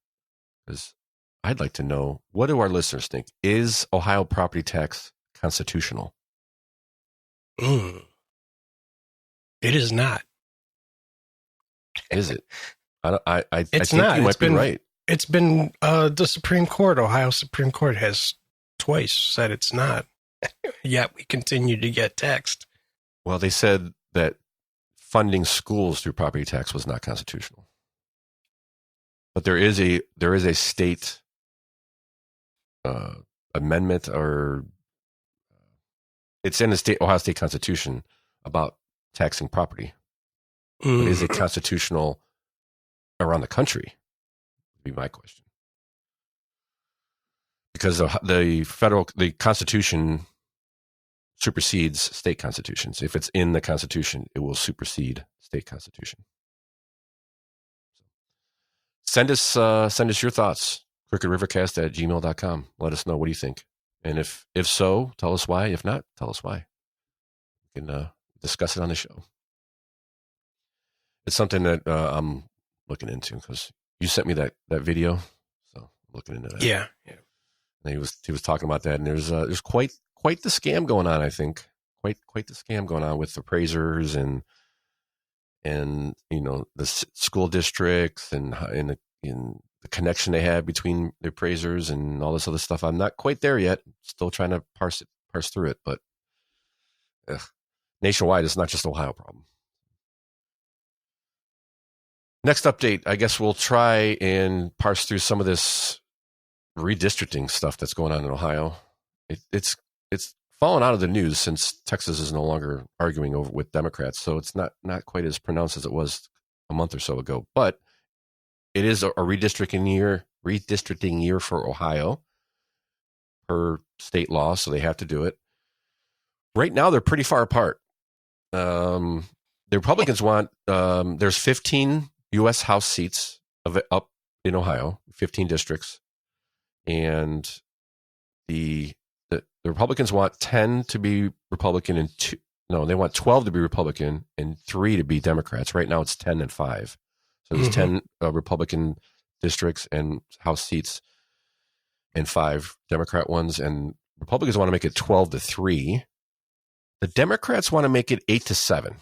because I'd like to know, what do our listeners think? Is Ohio property tax constitutional? It is not. Is it? I it's think not. you might be right. It's been the Supreme Court, Ohio Supreme Court, has twice said it's not. Yet we continue to get taxed. Well, they said that funding schools through property tax was not constitutional. But there is a state amendment, or it's in the Ohio State Constitution about taxing property. But is it constitutional around the country? Would be my question. Because the Constitution supersedes state constitutions. If it's in the Constitution, it will supersede state constitution. Send us your thoughts. Crookedrivercast@gmail.com. Let us know, what do you think? And if so, tell us why. If not, tell us why. We can discuss it on the show. It's something that I'm looking into, because you sent me that video, so I'm looking into that. Yeah. And he was talking about that, and there's quite the scam going on. I think quite the scam going on with appraisers and the school districts and the connection they have between the appraisers and all this other stuff. I'm not quite there yet. Still trying to parse through it, but nationwide, it's not just an Ohio problem. Next update, I guess we'll try and parse through some of this redistricting stuff that's going on in Ohio. It's fallen out of the news since Texas is no longer arguing over with Democrats, so it's not quite as pronounced as it was a month or so ago. But it is a redistricting year for Ohio per state law, so they have to do it. Right now, they're pretty far apart. The Republicans want there's 15 U.S. House seats up in Ohio, 15 districts, and the Republicans want 10 to be Republican and they want 12 to be Republican and 3 to be Democrats. Right now, it's 10 and 5. So there's 10 Republican districts and House seats, and 5 Democrat ones. And Republicans want to make it 12-3. The Democrats want to make it 8-7.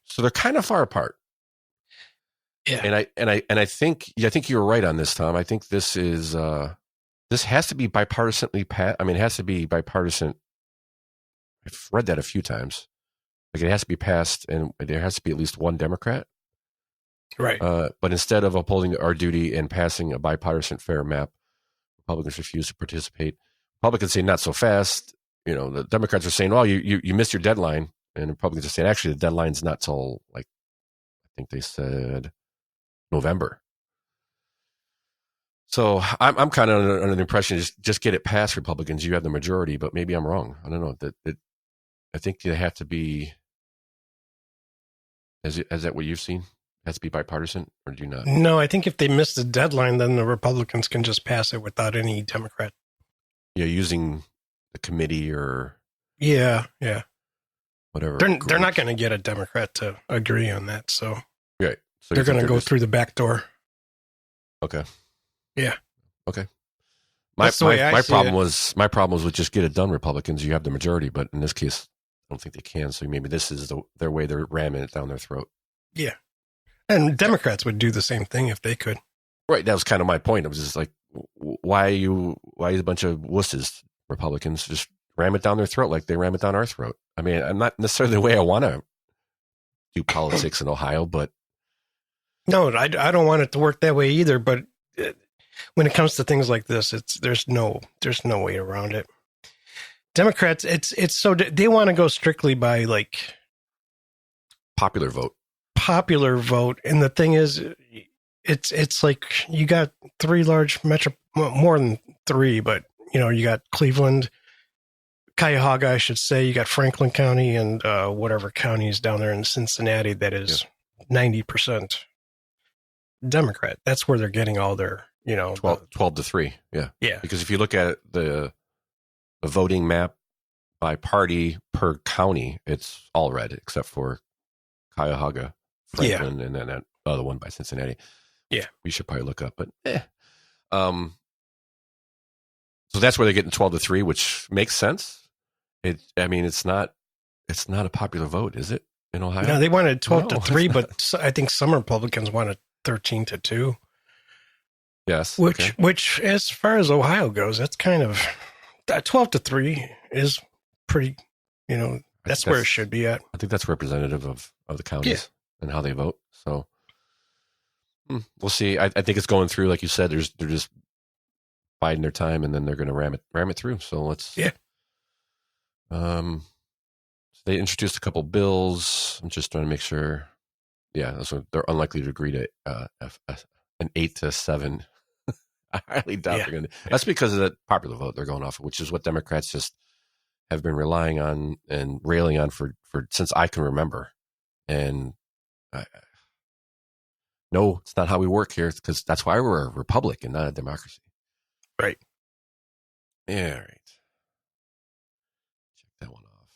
So they're kind of far apart. Yeah. And I think you were right on this, Tom. I think this is this has to be bipartisanly passed. I mean, it has to be bipartisan. I've read that a few times. Like, it has to be passed, and there has to be at least one Democrat. Right. But instead of upholding our duty and passing a bipartisan fair map, Republicans refuse to participate. Republicans say, not so fast. The Democrats are saying, "Oh, you missed your deadline," and Republicans are saying, "Actually, the deadline's not till, like, I think they said November." So I'm kind of under the impression, just get it passed, Republicans. You have the majority, but maybe I'm wrong. I don't know. I think they have to be. Is that what you've seen? It has to be bipartisan, or do you not? No, I think if they miss the deadline, then the Republicans can just pass it without any Democrat. Yeah, using the committee or whatever. They're not going to get a Democrat to agree on that, so right. So they're going to go through the back door. Okay. Yeah. Okay. My problem was with just get it done, Republicans. You have the majority, but in this case, I don't think they can. So maybe this is their way. They're ramming it down their throat. Yeah. And Democrats would do the same thing if they could. Right. That was kind of my point. It was just like, why are a bunch of wusses, Republicans, just ram it down their throat like they ram it down our throat? I mean, I'm not necessarily the way I want to do politics in Ohio, but. No, I don't want it to work that way either. But when it comes to things like this, there's no way around it. Democrats, it's so they want to go strictly by like popular vote. And the thing is, it's like you got 3 large more than 3, but you got Cleveland, Cuyahoga, I should say. You got Franklin County and whatever county is down there in Cincinnati that is 90% Democrat. That's where they're getting all their, 12-3. Yeah. Yeah. Because if you look at the voting map by party per county, it's all red except for Cuyahoga, Franklin, and then that other one by Cincinnati. Yeah. We should probably look up, but so that's where they're getting 12-3, which makes sense. It's not a popular vote, is it, in Ohio? No, they wanted 12-3, but I think some Republicans wanted 13-2. Yes. Which, as far as Ohio goes, that's kind of 12-3 is pretty. That's where it should be at. I think that's representative of the counties and how they vote. So we'll see. I think it's going through, like you said. They're just biding their time, and then they're going to ram it through. So let's. Yeah. So they introduced a couple bills. I'm just trying to make sure. Yeah, so they're unlikely to agree to an 8-7. I highly doubt they're going to. That's because of the popular vote they're going off of, which is what Democrats just have been relying on and railing on for since I can remember. And no, it's not how we work here, because that's why we're a republic and not a democracy. Right. Yeah, right. Check that one off.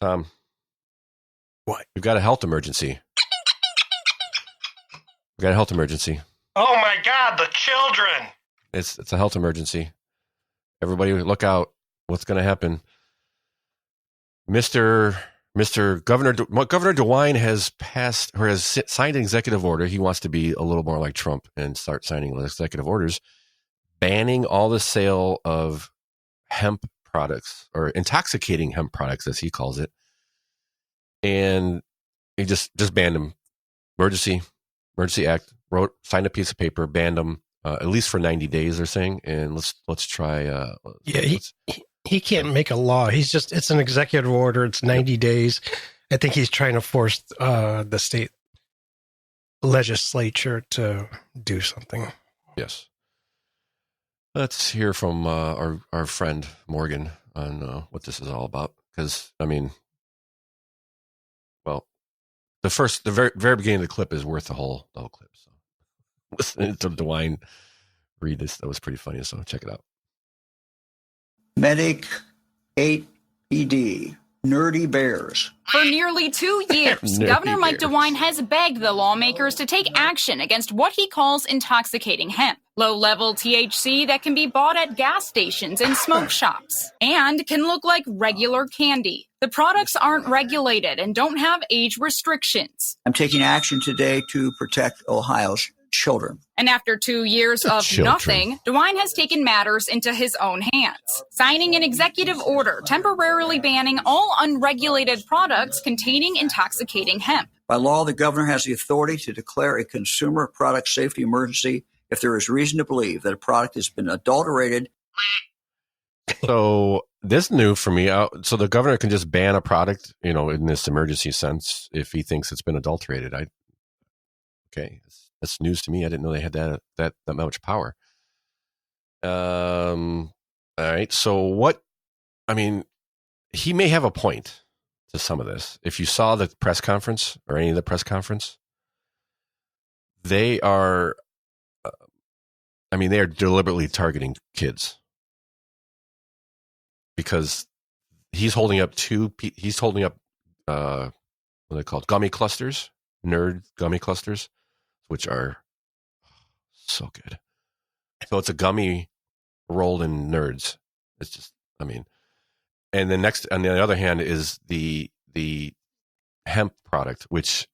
Tom. What? We've got a health emergency. Oh my God, the children! It's a health emergency. Everybody look out. What's going to happen? Governor DeWine has passed or has signed an executive order. He wants to be a little more like Trump and start signing executive orders banning all the sale of hemp products, or intoxicating hemp products, as he calls it. And he just banned them. Emergency Act, signed a piece of paper, banned them, at least for 90 days, they're saying. And let's try. He can't make a law. It's an executive order. It's 90 days. I think he's trying to force the state legislature to do something. Yes. Let's hear from our friend Morgan on what this is all about. Because, the very beginning of the clip is worth the whole clip. So listening to DeWine read this, that was pretty funny. So check it out. Medic 8ED, Nerdy Bears. For nearly 2 years, Governor Mike DeWine has begged the lawmakers to take action against what he calls intoxicating hemp, low-level THC that can be bought at gas stations and smoke shops, and can look like regular candy. The products aren't regulated and don't have age restrictions. I'm taking action today to protect Ohio's children. And after 2 years of nothing, DeWine has taken matters into his own hands, signing an executive order temporarily banning all unregulated products containing intoxicating hemp. By law, the governor has the authority to declare a consumer product safety emergency if there is reason to believe that a product has been adulterated. So this new for me. So the governor can just ban a product, in this emergency sense, if he thinks it's been adulterated. Okay. That's news to me. I didn't know they had that much power. All right. So he may have a point to some of this. If you saw the press conference or any of the press conference, they are, they are deliberately targeting kids, because he's holding up what are they called? Gummy clusters, nerd gummy clusters, which are so good. So it's a gummy rolled in nerds. It's just, and the next, on the other hand, is the hemp product, which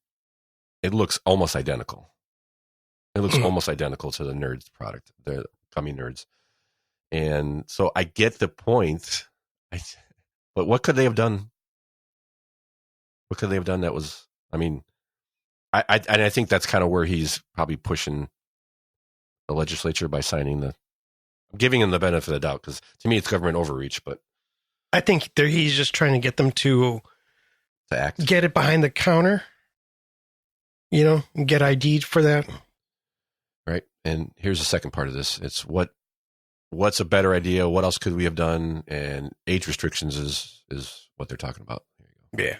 it looks almost identical. It looks almost identical to the nerds product, the gummy nerds. And so I get the point, but what could they have done? What could they have done that was, I think that's kind of where he's probably pushing the legislature by giving him the benefit of the doubt, because to me it's government overreach. But I think he's just trying to get them to act, get it behind the counter, and get ID'd for that. Right. And here's the second part of this. It's what's a better idea? What else could we have done? And age restrictions is what they're talking about. Yeah.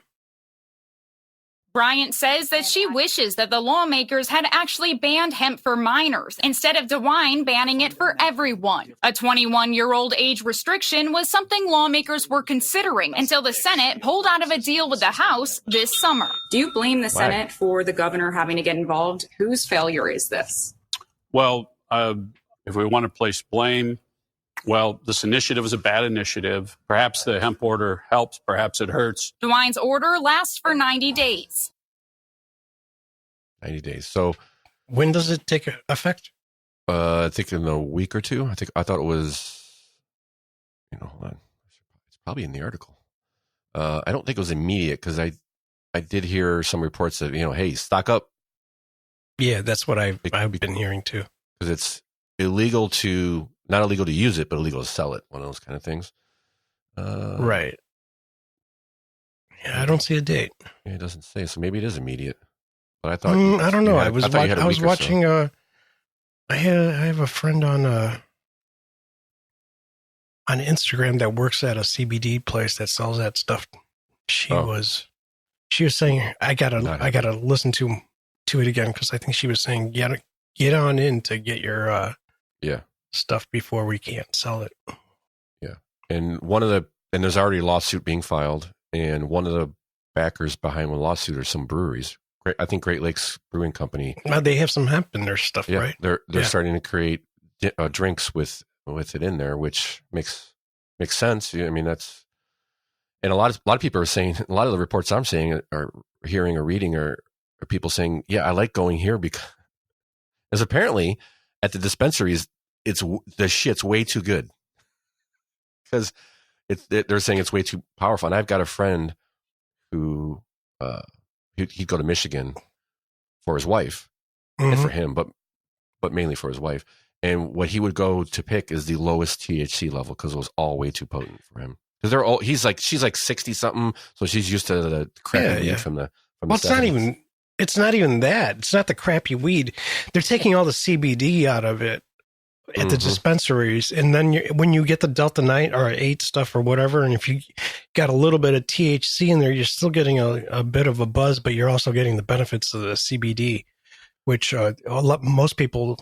Bryant says that she wishes that the lawmakers had actually banned hemp for minors instead of DeWine banning it for everyone. A 21-year-old age restriction was something lawmakers were considering until the Senate pulled out of a deal with the House this summer. Do you blame the Senate for the governor having to get involved? Whose failure is this? Well, if we want to place blame, well, this initiative is a bad initiative. Perhaps the hemp order helps, perhaps it hurts. DeWine's order lasts for 90 days. 90 days. So when does it take effect? I think in a week or two. I thought it was, hold on. It's probably in the article. I don't think it was immediate because I did hear some reports that, hey, stock up. Yeah, that's what I've been hearing too. Because it's not illegal to use it, but illegal to sell it. One of those kind of things. Right. Yeah, I don't see a date. Yeah, it doesn't say. So maybe it is immediate. But I thought I don't know. I was watching. I have a friend on Instagram that works at a CBD place that sells that stuff. She was saying I gotta listen to it again because I think she was saying get on in to get your stuff before we can't sell it. Yeah, and there's already a lawsuit being filed, and one of the backers behind the lawsuit are some breweries. I think Great Lakes Brewing Company. They have some hemp in their stuff, right? They're starting to create drinks with it in there, which makes sense. I mean, that's, and a lot of people are saying, a lot of the reports I'm seeing or hearing or reading are people saying, yeah, I like going here because apparently at the dispensaries, the shit's way too good because they're saying it's way too powerful. And I've got a friend who he'd go to Michigan for his wife and for him, but mainly for his wife. And what he would go to pick is the lowest THC level because it was all way too potent for him. Because she's like 60 something, so she's used to the crappy weed from the. Well, it's not even that. It's not the crappy weed. They're taking all the CBD out of it at the dispensaries, and then when you get the Delta 9 or 8 stuff or whatever, and if you got a little bit of THC in there, you're still getting a bit of a buzz, but you're also getting the benefits of the CBD, which most people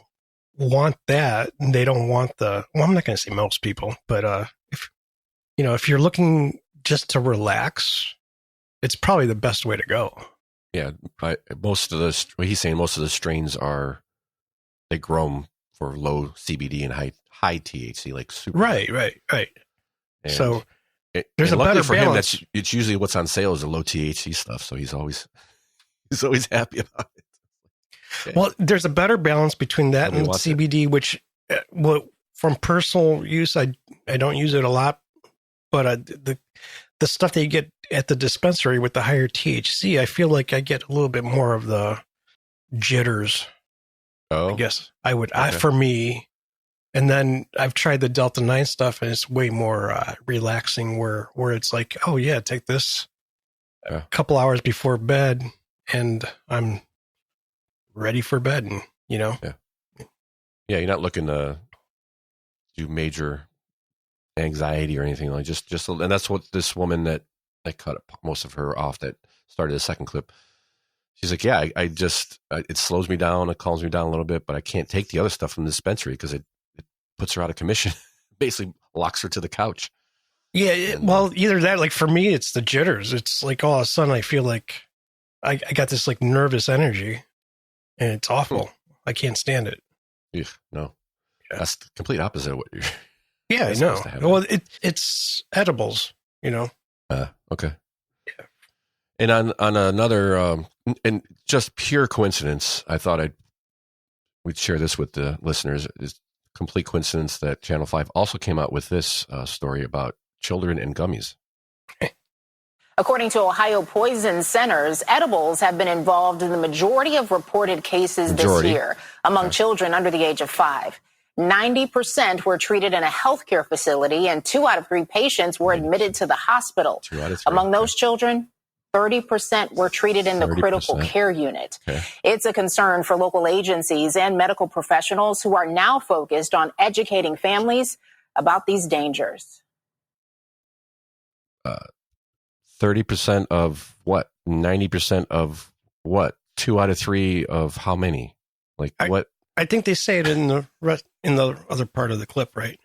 want that, and they don't want I'm not going to say most people, but if you're looking just to relax, it's probably the best way to go. Yeah, most of the strains they grow them for low CBD and high THC, like super. Right. And so there's a better for balance. him. It's usually what's on sale is the low THC stuff, so he's always happy about it. Okay. Well, there's a better balance between that and CBD, which from personal use, I don't use it a lot, but the stuff that you get at the dispensary with the higher THC, I feel like I get a little bit more of the jitters. Oh, I guess I would, for me. And then I've tried the Delta 9 stuff, and it's way more relaxing where it's like, oh yeah, take this a couple hours before bed and I'm ready for bed. And, Yeah, you're not looking to do major anxiety or anything like just, and that's what this woman that cut most of her off that started the second clip. She's like, yeah, I just, it slows me down. It calms me down a little bit, but I can't take the other stuff from the dispensary because it puts her out of commission, basically locks her to the couch. Yeah. Well, either that, like for me, it's the jitters. It's like all of a sudden I feel like I got this like nervous energy and it's awful. I can't stand it. Yeah, no, that's the complete opposite of what you're. Yeah, I know. Well, it's edibles, Okay. Yeah. And on another, and just pure coincidence, I thought we'd share this with the listeners. It's complete coincidence that Channel 5 also came out with this story about children and gummies. According to Ohio Poison Centers, edibles have been involved in the majority of reported cases this year among children under the age of 5. 90% were treated in a healthcare facility, and 2 out of 3 patients were admitted to the hospital. Among those children, 30% were treated in the critical care unit. Okay. It's a concern for local agencies and medical professionals who are now focused on educating families about these dangers. 30% of what? 90% of what? 2 out of 3 of how many? Like what? I think they say it in the other part of the clip, right?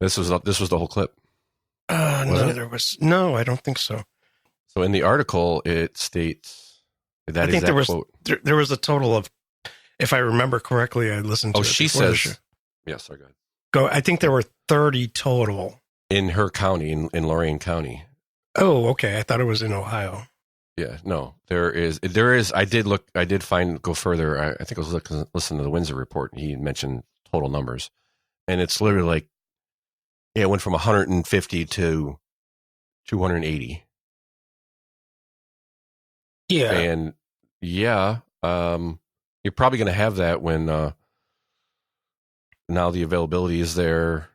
This was the whole clip. No, I don't think so. So in the article, it states that quote. There was a total of, if I remember correctly, I listened to it. Oh, she says, yes, sorry, go ahead. I think there were 30 total. In her county, in Lorain County. Oh, okay. I thought it was in Ohio. Yeah, no, there is. I did go further. I think I was listening to the Windsor report, and he mentioned total numbers. And it's literally like, yeah, it went from 150 to 280. Yeah. And yeah, you're probably going to have that when now the availability is there.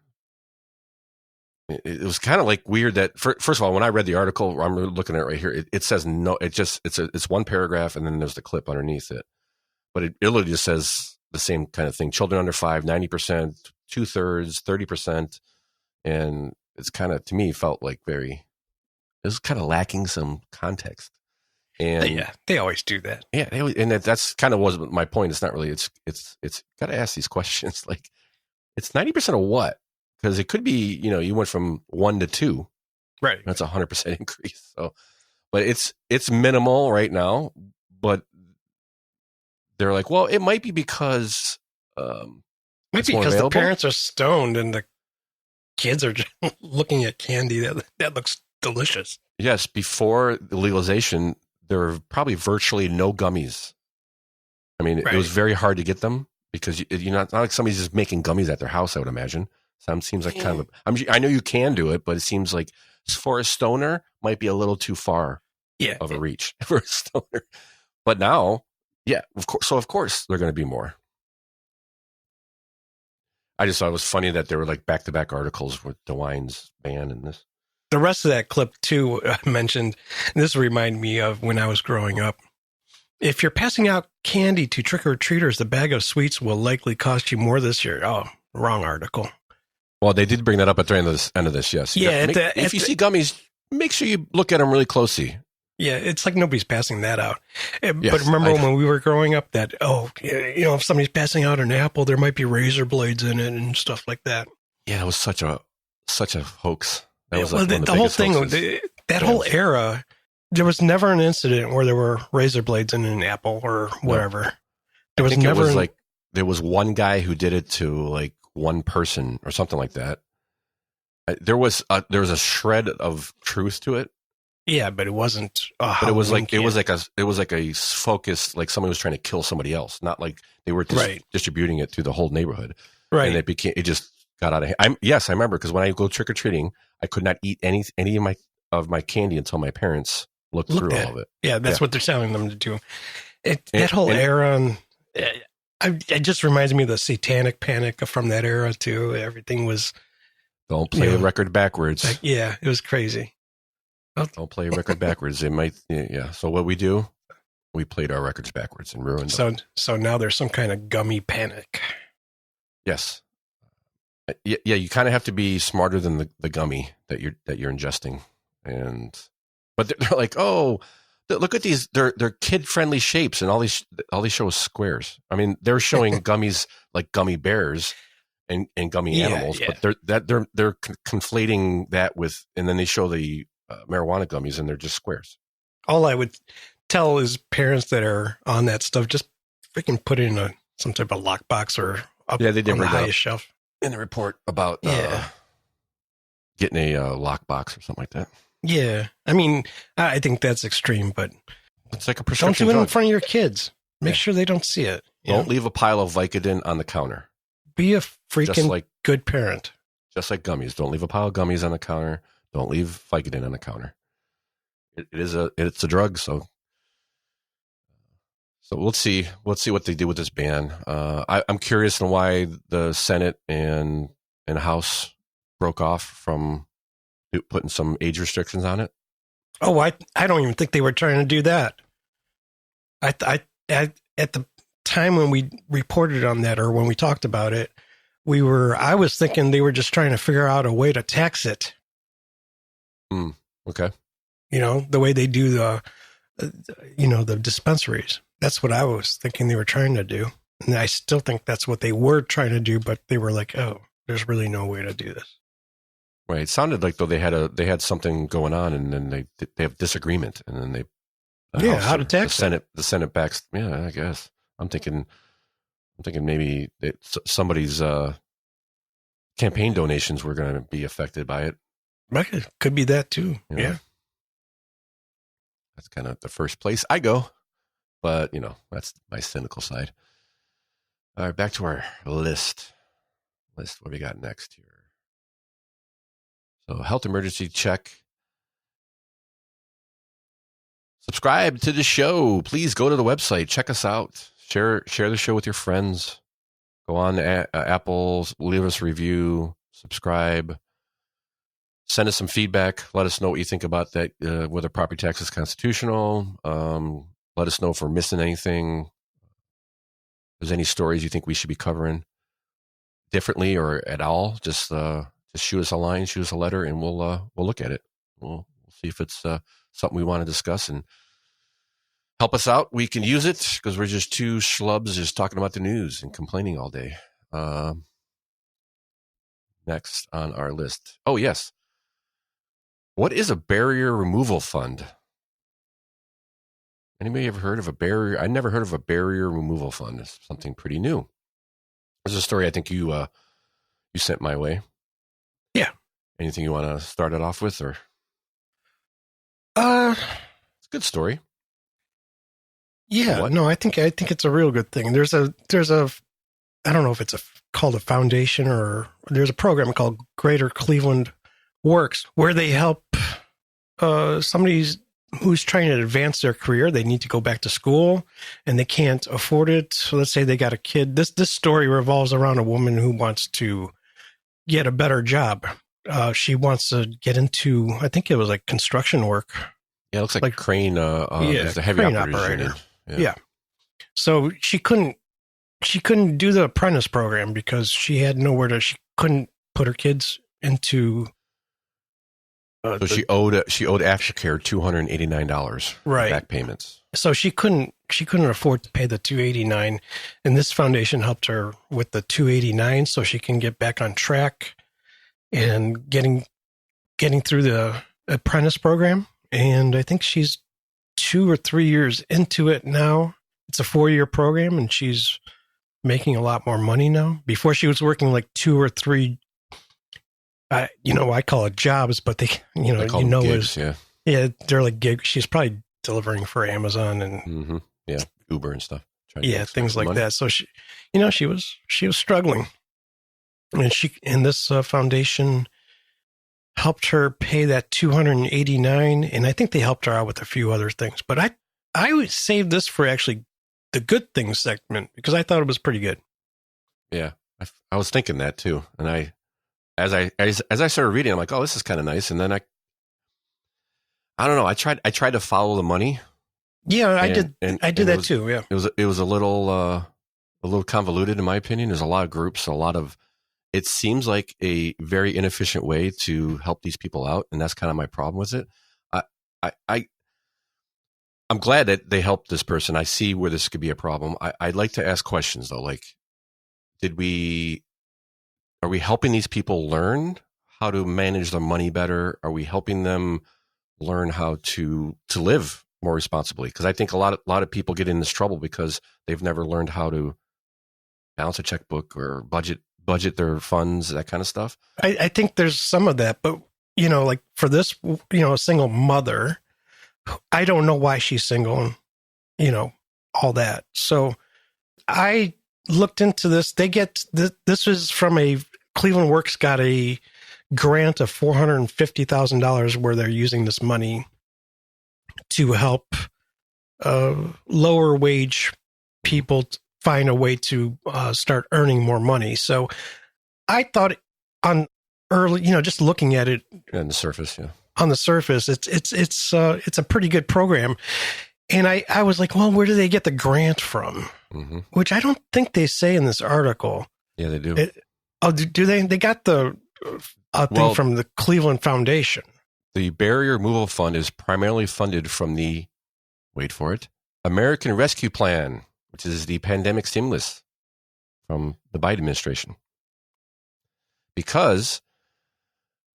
It was kind of like weird that first of all, when I read the article, I'm looking at it right here. It says no. It's one paragraph, and then there's the clip underneath it. But it literally just says the same kind of thing. Children under 5, 90%, 2/3, 30%, and it's kind of, to me, felt like it was kind of lacking some context. And yeah, they always do that. Yeah, and that's kind of was my point. It's not really. It's got to ask these questions. Like, it's 90% of what? Because it could be, you went from 1 to 2, right? That's 100% increase. So, but it's minimal right now. But they're like, well, it might be because the parents are stoned and the kids are just looking at candy that looks delicious. Yes, before the legalization, there were probably virtually no gummies. I mean, It was very hard to get them because you're not like somebody's just making gummies at their house, I would imagine. Seems like kind of. I know you can do it, but it seems like for a stoner might be a little too far of a reach for a stoner. But now, yeah, of course. So of course they're going to be more. I just thought it was funny that there were like back-to-back articles with DeWine's ban and this. The rest of that clip too mentioned. This reminded me of when I was growing up. If you're passing out candy to trick-or-treaters, the bag of sweets will likely cost you more this year. Oh, wrong article. Well, they did bring that up at the end of this, yes. Yeah. If you see gummies, make sure you look at them really closely. Yeah, it's like nobody's passing that out. Yes, but remember when we were growing up that, if somebody's passing out an apple, there might be razor blades in it and stuff like that. Yeah, it was such a hoax. That was the whole thing, that whole era, there was never an incident where there were razor blades in an apple or whatever. There was one guy who did it to like one person or something like that. There was a shred of truth to it. Yeah, but it wasn't. But it was like a focus, like somebody was trying to kill somebody else, not like they were distributing it to the whole neighborhood. Right, and it just got out of hand. I remember because when I go trick or treating, I could not eat any of my candy until my parents looked through all of it. Yeah, that's what they're telling them to do. That whole era. It just reminds me of the satanic panic from that era too. Everything was. Don't play a record backwards. It was crazy. Don't play a record backwards. It might. Yeah. So what we do, we played our records backwards and ruined them. So now there's some kind of gummy panic. Yes. Yeah. You kind of have to be smarter than the gummy that you're ingesting, but they're like, oh. Look at these; they're kid-friendly shapes, and all these show is squares. I mean, they're showing gummies like gummy bears and gummy animals, but they're conflating that with, and then they show the marijuana gummies, and they're just squares. All I would tell is parents that are on that stuff, just freaking put it in some type of lockbox or up they did on the highest shelf. In the report about getting a lockbox or something like that. Yeah, I mean, I think that's extreme, but it's like a prescription. Don't do it in front of your kids. Make sure they don't see it. Don't leave a pile of Vicodin on the counter. Be a freaking good parent. Just like gummies. Don't leave a pile of gummies on the counter. Don't leave Vicodin on the counter. It's a drug, so we'll see. We'll see what they do with this ban. I'm curious on why the Senate and House broke off from putting some age restrictions on it. Oh, I don't even think they were trying to do that. I at the time when we reported on that, or when we talked about it, I was thinking they were just trying to figure out a way to tax it. Okay. the way they do the dispensaries. That's what I was thinking they were trying to do. And I still think that's what they were trying to do, but they were like, oh, there's really no way to do this. Right. It sounded like though they had something going on, and then they have disagreement, and then how to tax the Senate backs. Yeah, I guess I'm thinking maybe somebody's campaign donations were going to be affected by it. Right. Could be that too. Yeah. That's kind of the first place I go, but that's my cynical side. All right, back to our list. What do we got next here? So, health emergency check. Subscribe to the show. Please go to the website. Check us out. Share the show with your friends. Go on to Apple. Leave us a review. Subscribe. Send us some feedback. Let us know what you think about that, whether property tax is constitutional. Let us know if we're missing anything. If there's any stories you think we should be covering differently or at all, just shoot us a line, shoot us a letter, and we'll look at it. We'll see if it's something we want to discuss and help us out. We can use it because we're just two schlubs just talking about the news and complaining all day. Next on our list. Oh, yes. What is a barrier removal fund? Anybody ever heard of a barrier? I never heard of a barrier removal fund. It's something pretty new. There's a story I think you sent my way. Yeah. Anything you want to start it off with, or? It's a good story. Yeah. No, I think it's a real good thing. There's a I don't know if it's called a foundation, or there's a program called Greater Cleveland Works where they help somebody who's trying to advance their career. They need to go back to school and they can't afford it. So let's say they got a kid. This story revolves around a woman who wants to get a better job. She wants to get into, I think it was like construction work. Yeah, it looks like crane. It's a heavy operator. Yeah. So she couldn't do the apprentice program because she had nowhere to. She couldn't put her kids into. So she owed Aftercare $289 right back payments. So she couldn't afford to pay the $289, and this foundation helped her with the $289 so she can get back on track and getting through the apprentice program. And I think she's 2 or 3 years into it now. It's a 4-year program, and she's making a lot more money now. Before she was working like 2 or 3. I call it jobs, but they gigs, they're like gigs. She's probably delivering for Amazon and Uber and stuff. Things like that. So she was struggling, and this foundation helped her pay that $289, and I think they helped her out with a few other things. But I would save this for actually the good things segment because I thought it was pretty good. Yeah, I was thinking that too, and As I started reading, I'm like, oh, this is kind of nice. And then I don't know. I tried to follow the money. Yeah, I did that too. Yeah, it was a little convoluted in my opinion. There's a lot of groups, it seems like a very inefficient way to help these people out, and that's kind of my problem with it. I'm glad that they helped this person. I see where this could be a problem. I'd like to ask questions though, like, are we helping these people learn how to manage their money better? Are we helping them learn how to live more responsibly? Because I think a lot of people get in this trouble because they've never learned how to balance a checkbook or budget their funds, that kind of stuff. I think there's some of that, but like for this, a single mother, I don't know why she's single and, all that. So I looked into this. This was from Cleveland Works got a grant of $450,000 where they're using this money to help lower wage people find a way to start earning more money. So I thought on early, just looking at it on the surface, it's a pretty good program. And I was like, well, where do they get the grant from? Mm-hmm. Which I don't think they say in this article. Yeah, they do. Do they? They got the thing from the Cleveland Foundation. The barrier removal fund is primarily funded from the, wait for it, American Rescue Plan, which is the pandemic stimulus from the Biden administration. Because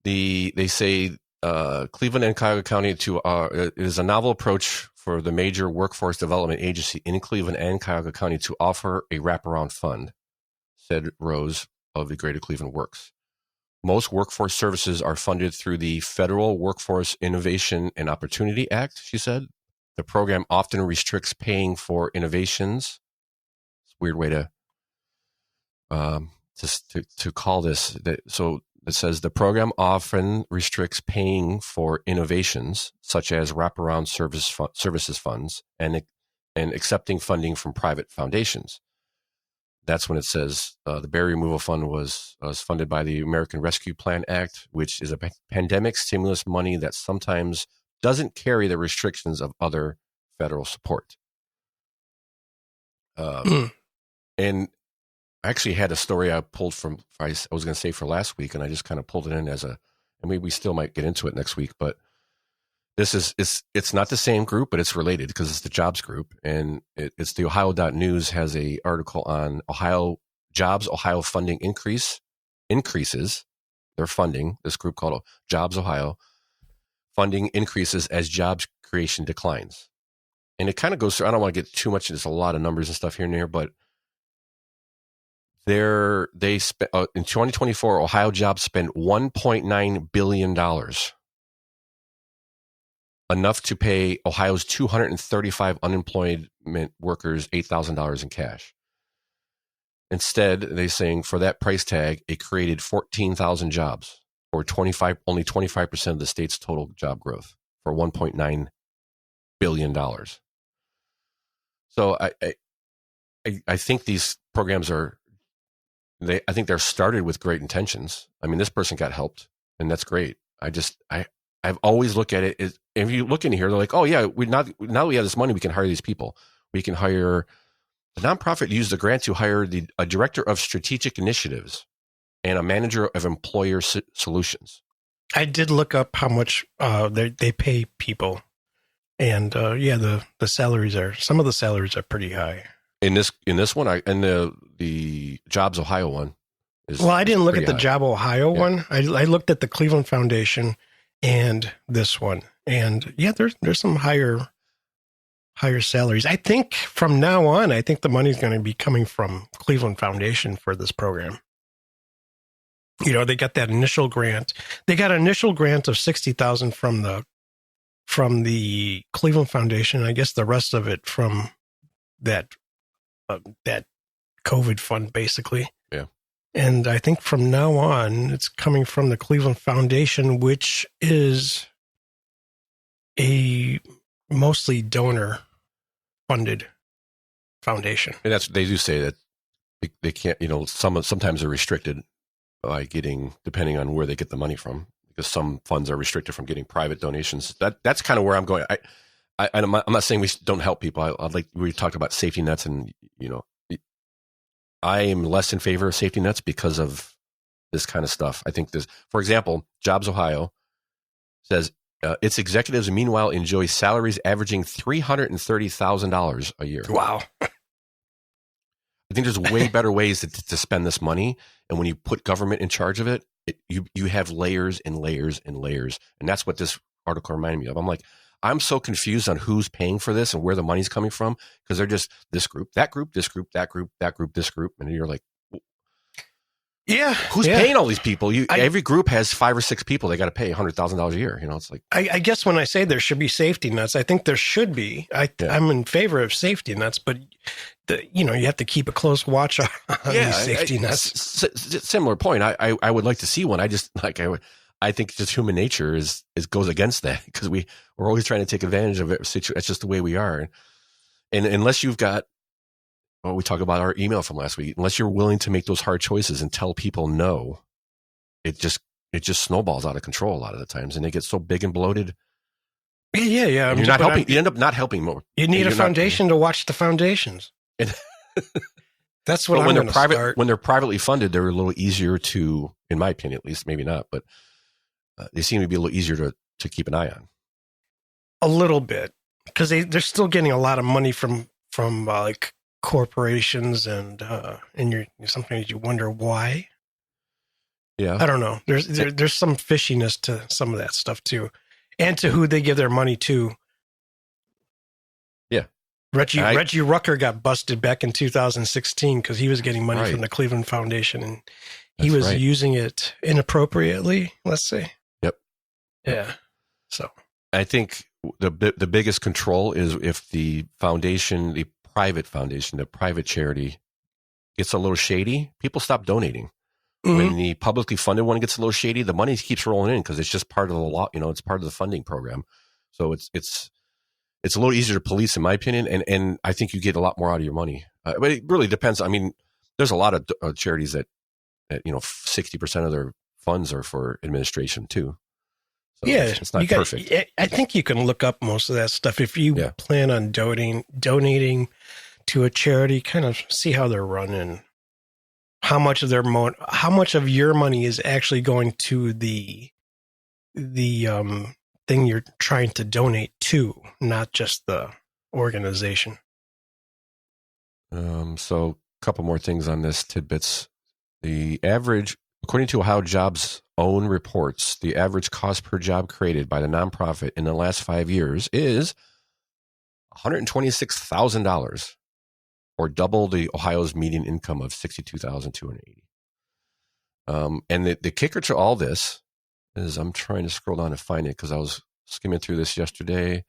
they say Cleveland and Geauga County is a novel approach for the major workforce development agency in Cleveland and Geauga County to offer a wraparound fund, said Rose of the Greater Cleveland Works. Most workforce services are funded through the Federal Workforce Innovation and Opportunity Act, she said. The program often restricts paying for innovations. It's a weird way to call this. So it says the program often restricts paying for innovations, such as wraparound services funds, and accepting funding from private foundations. That's when it says the barrier removal fund was funded by the American Rescue Plan Act, which is a pandemic stimulus money that sometimes doesn't carry the restrictions of other federal support. And I actually had a story I pulled from, I was going to say for last week, and I just kind of pulled it in as and maybe we still might get into it next week, but it's not the same group, but it's related because it's the jobs group, and it's the Ohio.news has a article on Ohio funding increases their funding. This group called Jobs Ohio funding increases as jobs creation declines, and it kind of goes through. I don't want to get too much. There's a lot of numbers and stuff here and there, but they spent in 2024. Ohio jobs spent $1.9 billion. Enough to pay Ohio's 235 unemployment workers $8,000 in cash. Instead, they're saying for that price tag, it created 14,000 jobs, or only 25% of the state's total job growth for $1.9 billion. So I think these programs I think they're started with great intentions. I mean, this person got helped, and that's great. I've always looked at it as, if you look in here, they're like, oh yeah, now that we have this money, we can hire these people. We can hire, the nonprofit used the grant to hire a director of strategic initiatives and a manager of employer solutions. I did look up how much they pay people, and the salaries some of the salaries are pretty high. In this one, the Jobs Ohio one is. Well, I didn't look at the Job Ohio one. I looked at the Cleveland Foundation and this one, and there's some higher salaries. I think from now on, I think the money's going to be coming from Cleveland Foundation for this program. They got that initial grant. They got an initial grant of $60,000 from the Cleveland Foundation. I guess the rest of it from that COVID fund, basically. Yeah. And I think from now on, it's coming from the Cleveland Foundation, which is a mostly donor-funded foundation. And they do say that they can't, sometimes they're restricted by depending on where they get the money from, because some funds are restricted from getting private donations. That's kind of where I'm going. I'm not saying we don't help people. We talked about safety nets, and I am less in favor of safety nets because of this kind of stuff. I think for example, Jobs Ohio says its executives meanwhile enjoy salaries averaging $330,000 a year. Wow. I think there's way better ways to spend this money, and when you put government in charge of it, you have layers and layers and layers, and that's what this article reminded me of. I'm like, I'm so confused on who's paying for this and where the money's coming from, because they're just this group, that group, this group, that group, that group, this group. And you're like, who's paying all these people? Every group has 5 or 6 people. They got to pay $100,000 a year. It's like, I guess when I say there should be safety nets, I think there should be. I'm in favor of safety nets, but you have to keep a close watch on these safety nets. Similar point. I would like to see one. I think just human nature goes against that, because we're always trying to take advantage of it. It's just the way we are. And unless you've got, we talk about our email from last week, unless you're willing to make those hard choices and tell people no, it just snowballs out of control a lot of the times, and they get so big and bloated. Yeah. You're not helping. You end up not helping more. You need a foundation to watch the foundations. That's what I'm going to start. When they're privately funded, they're a little easier to, in my opinion at least, maybe not, but they seem to be a little easier to keep an eye on. A little bit, because they're still getting a lot of money from like corporations, and sometimes you wonder why. Yeah, I don't know. There's some fishiness to some of that stuff too, and to who they give their money to. Yeah, Reggie Rucker got busted back in 2016 because he was getting money from the Cleveland Foundation, and he was using it inappropriately. Let's say. Yep. Yeah. So I think the biggest control is if the foundation, the private charity gets a little shady, people stop donating. Mm-hmm. When the publicly funded one gets a little shady, the money keeps rolling in because it's just part of the law. It's part of the funding program. So it's a little easier to police, in my opinion, and I think you get a lot more out of your money. But it really depends. I mean, there's a lot of charities that 60% of their funds are for administration too. So yeah, it's not perfect. I think you can look up most of that stuff if you plan on donating to a charity. Kind of see how they're running, how much of your money is actually going to the thing you're trying to donate to, not just the organization. So a couple more things on this tidbits. The average, according to Ohio Jobs' own reports, the average cost per job created by the nonprofit in the last 5 years is $126,000, or double the Ohio's median income of $62,280. And the kicker to all this is, I'm trying to scroll down to find it because I was skimming through this yesterday.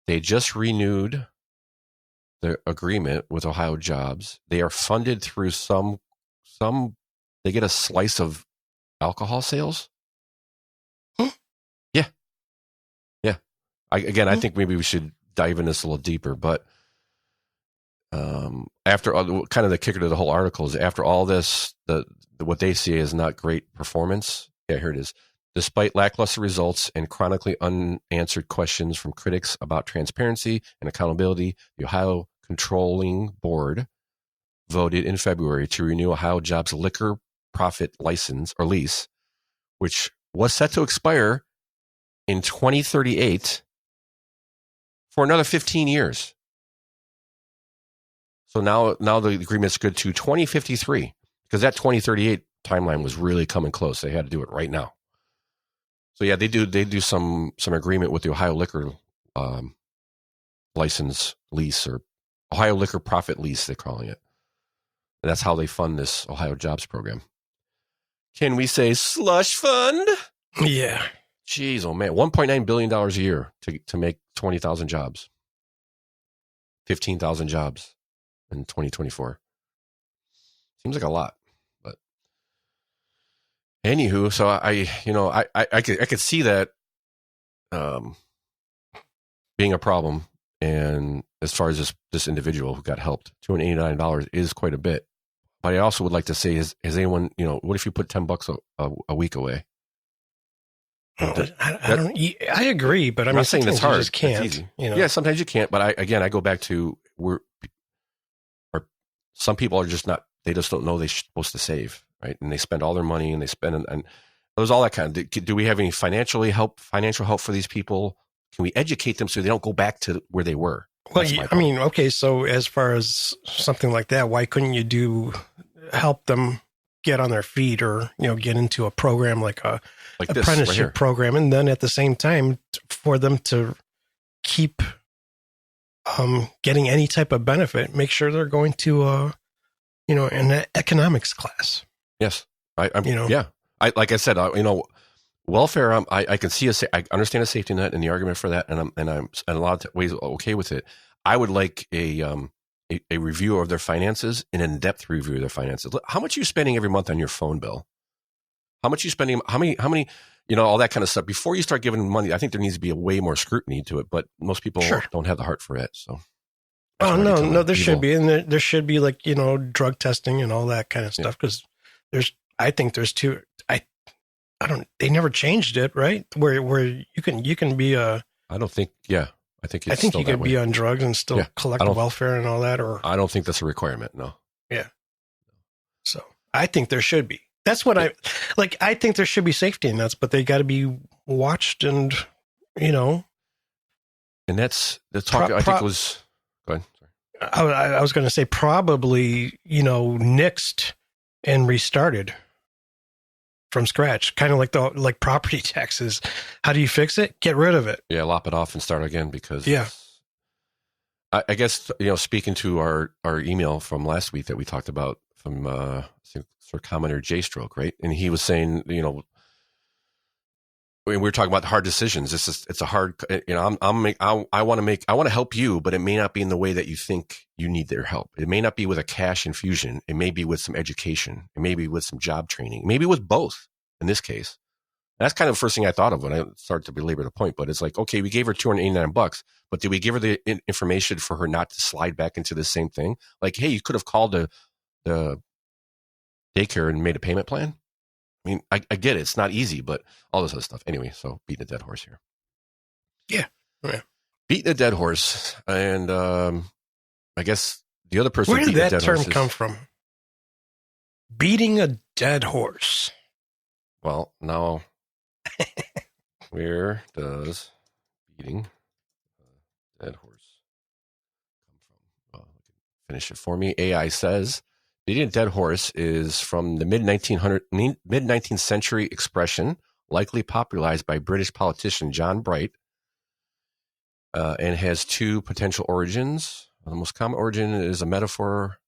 They just renewed the agreement with Ohio Jobs. They are funded through some. They get a slice of alcohol sales. Yeah. I think maybe we should dive in this a little deeper. But after kind of the kicker to the whole article is, after all this, what they see is not great performance. Yeah, here it is. Despite lackluster results and chronically unanswered questions from critics about transparency and accountability, the Ohio Controlling Board voted in February to renew Ohio Jobs' liquor profit license or lease, which was set to expire in 2038 for another 15 years. So now the agreement's good to 2053, because that 2038 timeline was really coming close. They had to do it right now. So yeah, they do some agreement with the Ohio liquor license lease, or Ohio liquor profit lease, they're calling it. And that's how they fund this Ohio Jobs program. Can we say slush fund? Yeah. Jeez, oh man, $1.9 billion a year to make 20,000 jobs, 15,000 jobs in 2024. Seems like a lot. Anywho, so I could see that being a problem, and as far as this individual who got helped, $289 is quite a bit. But I also would like to say, has anyone, what if you put $10 a week away? I agree, but I'm not saying that's hard. You just can't. It's easy. Yeah, sometimes you can't. But I go back to some people are just not. They just don't know they're supposed to save, right? And they spend all their money, and they spend, and there's all that kind of. Do we have any financial help for these people? Can we educate them so they don't go back to where they were? Well, okay. So as far as something like that, why couldn't you help them get on their feet, or get into a program like apprenticeship program, and then at the same time for them to keep getting any type of benefit, make sure they're going to an economics class. Yes, like I said, welfare. I can see I understand a safety net and the argument for that, and I'm in a lot of ways okay with it. I would like a review of their finances, an in-depth review of their finances. How much are you spending every month on your phone bill? How much are you spending? How many? All that kind of stuff. Before you start giving money, I think there needs to be a way more scrutiny to it. But most people don't have the heart for it. So. Oh no, there should be, and there should be drug testing and all that kind of stuff, because I think there's two. They never changed it, right? Where you can be a. I don't think. Yeah, I think you could be on drugs and still collect welfare and all that, or I don't think that's a requirement. No. Yeah. So I think there should be. That's what I think there should be safety nets, but they got to be watched and you know. And that's the talk. I think was. Go ahead. Sorry. I was going to say probably, nixed and restarted from scratch, kind of like property taxes. How do you fix it? Get rid of it. Yeah, lop it off and start again because. Yeah. I guess speaking to our email from last week that we talked about from sort of commenter J Stroke, right? And he was saying, we were talking about hard decisions. It's a hard, I want to help you, but it may not be in the way that you think you need their help. It may not be with a cash infusion. It may be with some education. It may be with some job training, maybe with both in this case. That's kind of the first thing I thought of when I started to belabor the point, but it's like, okay, we gave her $289, but did we give her the information for her not to slide back into the same thing? Like, hey, you could have called the daycare and made a payment plan. I mean, I get it. It's not easy, but all this other stuff. Anyway, so beating a dead horse here. Yeah. Beating a dead horse. And I guess the other person. Where did that term come from? Beating a dead horse. Well, now, where does beating a dead horse come from? Well, finish it for me. AI says, beating a dead horse is from the mid-19th century expression, likely popularized by British politician John Bright, and has two potential origins. The most common origin is a metaphor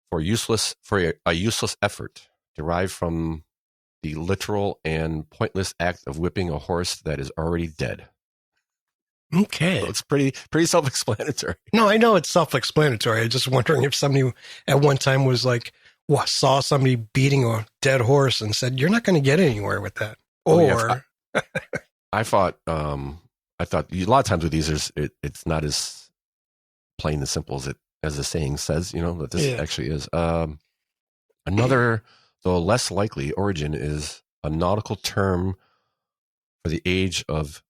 for a useless effort derived from the literal and pointless act of whipping a horse that is already dead. Okay. So it's pretty self-explanatory. No, I know it's self-explanatory. I'm just wondering if somebody at one time was like, saw somebody beating a dead horse and said, you're not going to get anywhere with that. Or I thought a lot of times with these, it's not as plain and simple as the saying says, that this actually is. Another, though less likely origin is a nautical term for the age of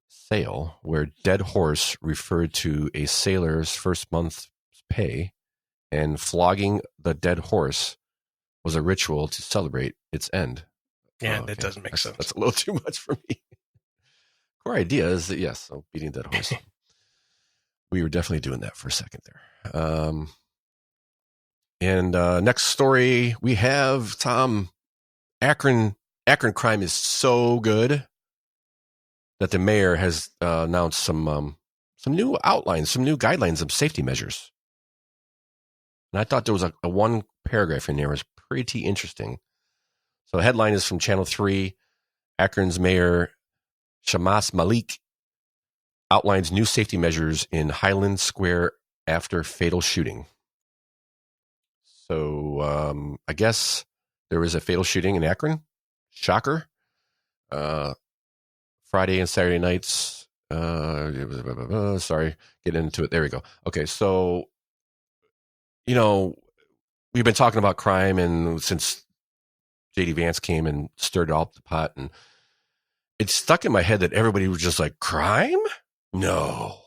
sail, where dead horse referred to a sailor's first month's pay, and flogging the dead horse was a ritual to celebrate its end. Yeah, that doesn't make sense. That's a little too much for me. Core idea is that, yes, so beating a dead horse. We were definitely doing that for a second there. And next story we have, Tom, Akron crime is so good that the mayor has announced some new outlines, some new guidelines of safety measures. And I thought there was a one paragraph in there was pretty interesting. So the headline is from Channel 3. Akron's mayor, Shamas Malik, outlines new safety measures in Highland Square after fatal shooting. So I guess there was a fatal shooting in Akron. Shocker. Friday and Saturday nights. Sorry, get into it. There we go. Okay, so, we've been talking about crime and since J.D. Vance came and stirred up the pot, and it's stuck in my head that everybody was just like, crime? No.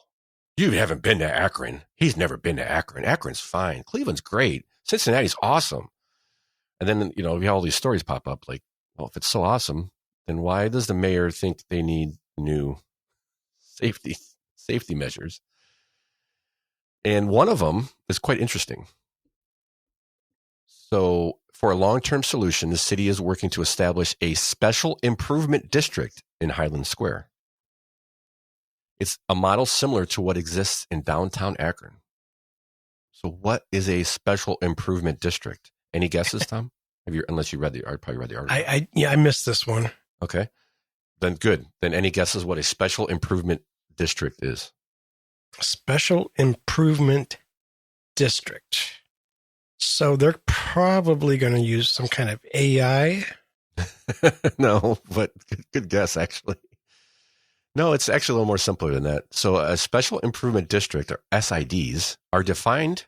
You haven't been to Akron. He's never been to Akron. Akron's fine. Cleveland's great. Cincinnati's awesome. And then, we have all these stories pop up like, well, if it's so awesome, then why does the mayor think they need new safety measures? And one of them is quite interesting. So for a long-term solution, the city is working to establish a special improvement district in Highland Square. It's a model similar to what exists in downtown Akron. So what is a special improvement district? Any guesses, Tom? Unless you probably read the article. I missed this one. Okay. Then good. Then any guesses what a special improvement district is? Special improvement district. So they're probably going to use some kind of AI. No, but good guess, actually. No, it's actually a little more simpler than that. So a special improvement district, or SIDs, are defined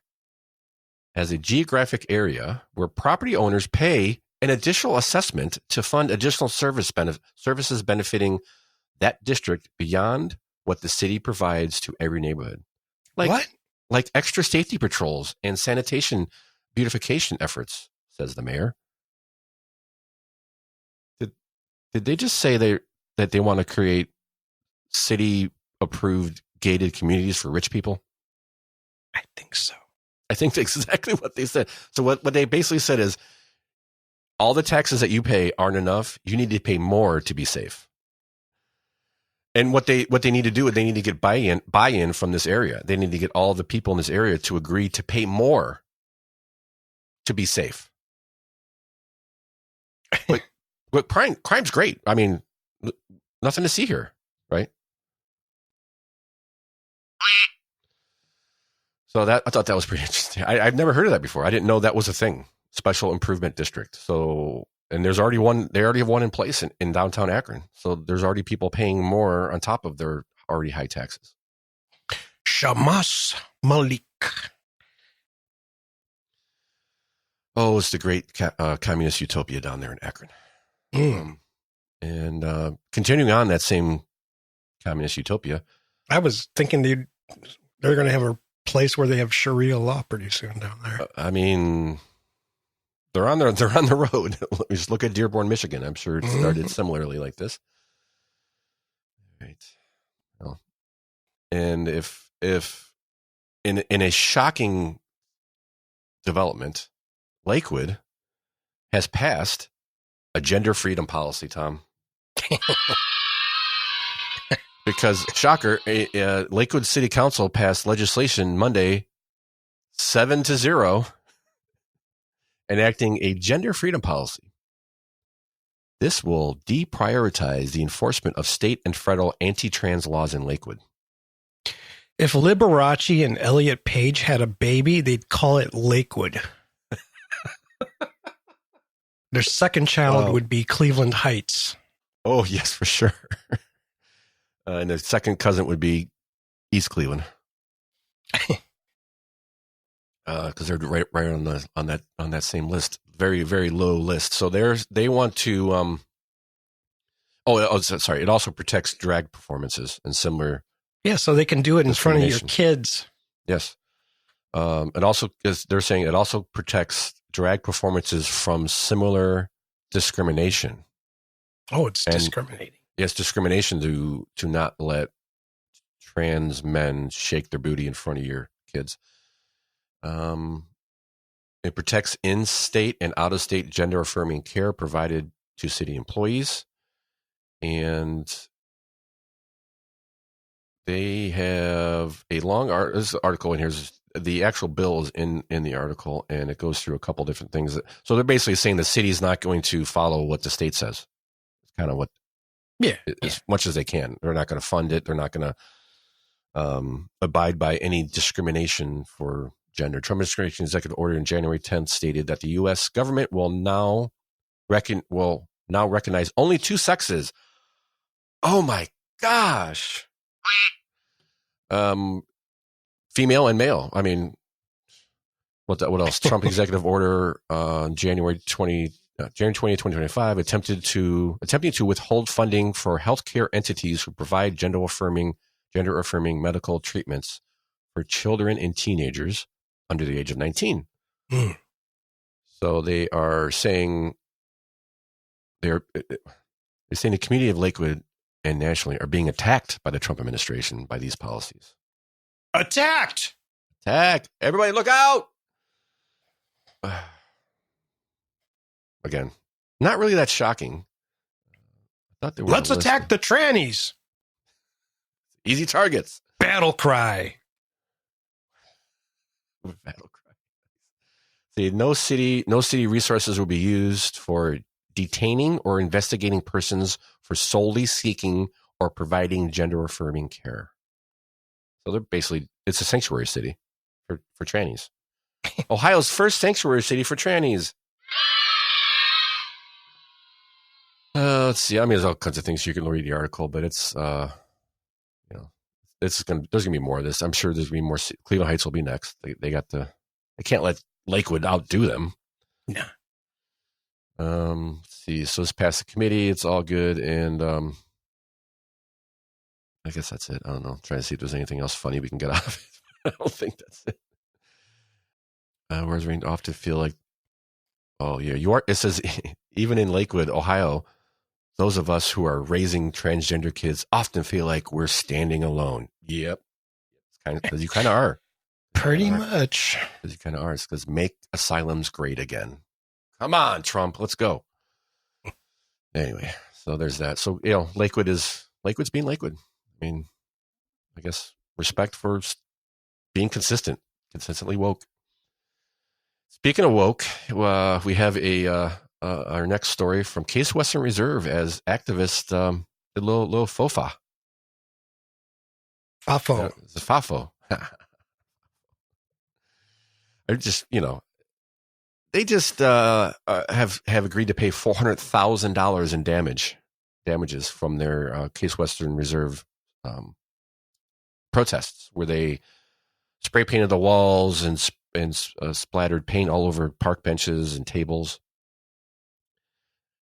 as a geographic area where property owners pay an additional assessment to fund additional services benefiting that district beyond what the city provides to every neighborhood. What? Like extra safety patrols and sanitation beautification efforts, says the mayor. Did they just say that they want to create city approved gated communities for rich people? I think so. I think that's exactly what they said. So what they basically said is all the taxes that you pay aren't enough. You need to pay more to be safe. And what they need to do is they need to get buy-in from this area. They need to get all the people in this area to agree to pay more to be safe. But crime's great. I mean, nothing to see here, right? So I thought that was pretty interesting. I've never heard of that before. I didn't know that was a thing. Special Improvement District. So, and there's already one. They already have one in place in downtown Akron. So there's already people paying more on top of their already high taxes. Shamas Malik. Oh, it's the great communist utopia down there in Akron. And continuing on that same communist utopia, I was thinking they're going to have a place where they have Sharia law pretty soon down there. I mean, they're on the road. Just look at Dearborn, Michigan. I'm sure it started similarly like this. Right. Well, and if in a shocking development, Lakewood has passed a gender freedom policy, Tom. Because, shocker, Lakewood City Council passed legislation Monday 7-0 enacting a gender freedom policy. This will deprioritize the enforcement of state and federal anti-trans laws in Lakewood. If Liberace and Elliot Page had a baby, they'd call it Lakewood. Their second child would be Cleveland Heights. Oh, yes, for sure. And their second cousin would be East Cleveland. Because they're right on that same list. Very, very low list. So they want to sorry, it also protects drag performances and similar. Yeah, so they can do it in front of your kids. Yes. It also, they're saying it also protects drag performances from similar discrimination. Oh, it's discriminating. Yes, discrimination to not let trans men shake their booty in front of your kids. It protects in-state and out-of-state gender-affirming care provided to city employees. And they have a long article in here. The actual bill is in the article, and it goes through a couple different things. So they're basically saying the city's not going to follow what the state says. It's kind of what, as much as they can. They're not going to fund it. They're not going to abide by any discrimination for gender. Trump administration executive order in January 10th stated that the U.S. government will now recognize only two sexes. Oh my gosh. Female and male. I mean, what else? Trump executive order January 20, 2025 attempting to withhold funding for healthcare entities who provide gender affirming medical treatments for children and teenagers under the age of 19. So they are saying the community of Lakewood and nationally are being attacked by the Trump administration by these policies. Attacked! Everybody look out! Again, not really that shocking. I thought Let's attack the trannies. Easy targets. Battle cry. Battle cry. See, no city resources will be used for detaining or investigating persons for solely seeking or providing gender affirming care. So they're basically, it's a sanctuary city for trannies. Ohio's first sanctuary city for trannies. Let's see. I mean, there's all kinds of things you can read the article, but it's, there's going to be more of this. I'm sure there's going to be more. Cleveland Heights will be next. They can't let Lakewood outdo them. No. Let's see. So it's passed the committee. It's all good. And, I guess that's it. I don't know. I'm trying to see if there's anything else funny we can get out of it. I don't think that's it. Where's we off to feel like, oh yeah, it says even in Lakewood, Ohio, those of us who are raising transgender kids often feel like we're standing alone. Yep. Because you kind of are. Pretty much. Because you kind of are. It's because make asylums great again. Come on, Trump. Let's go. Anyway, so there's that. So, Lakewood's being Lakewood. I mean, I guess respect for being consistently woke. Speaking of woke, we have our next story from Case Western Reserve as activists did a little FOFA. FAFO. It's a FAFO. I just, they just have agreed to pay $400,000 in damages from their Case Western Reserve protests, where they spray painted the walls and splattered paint all over park benches and tables.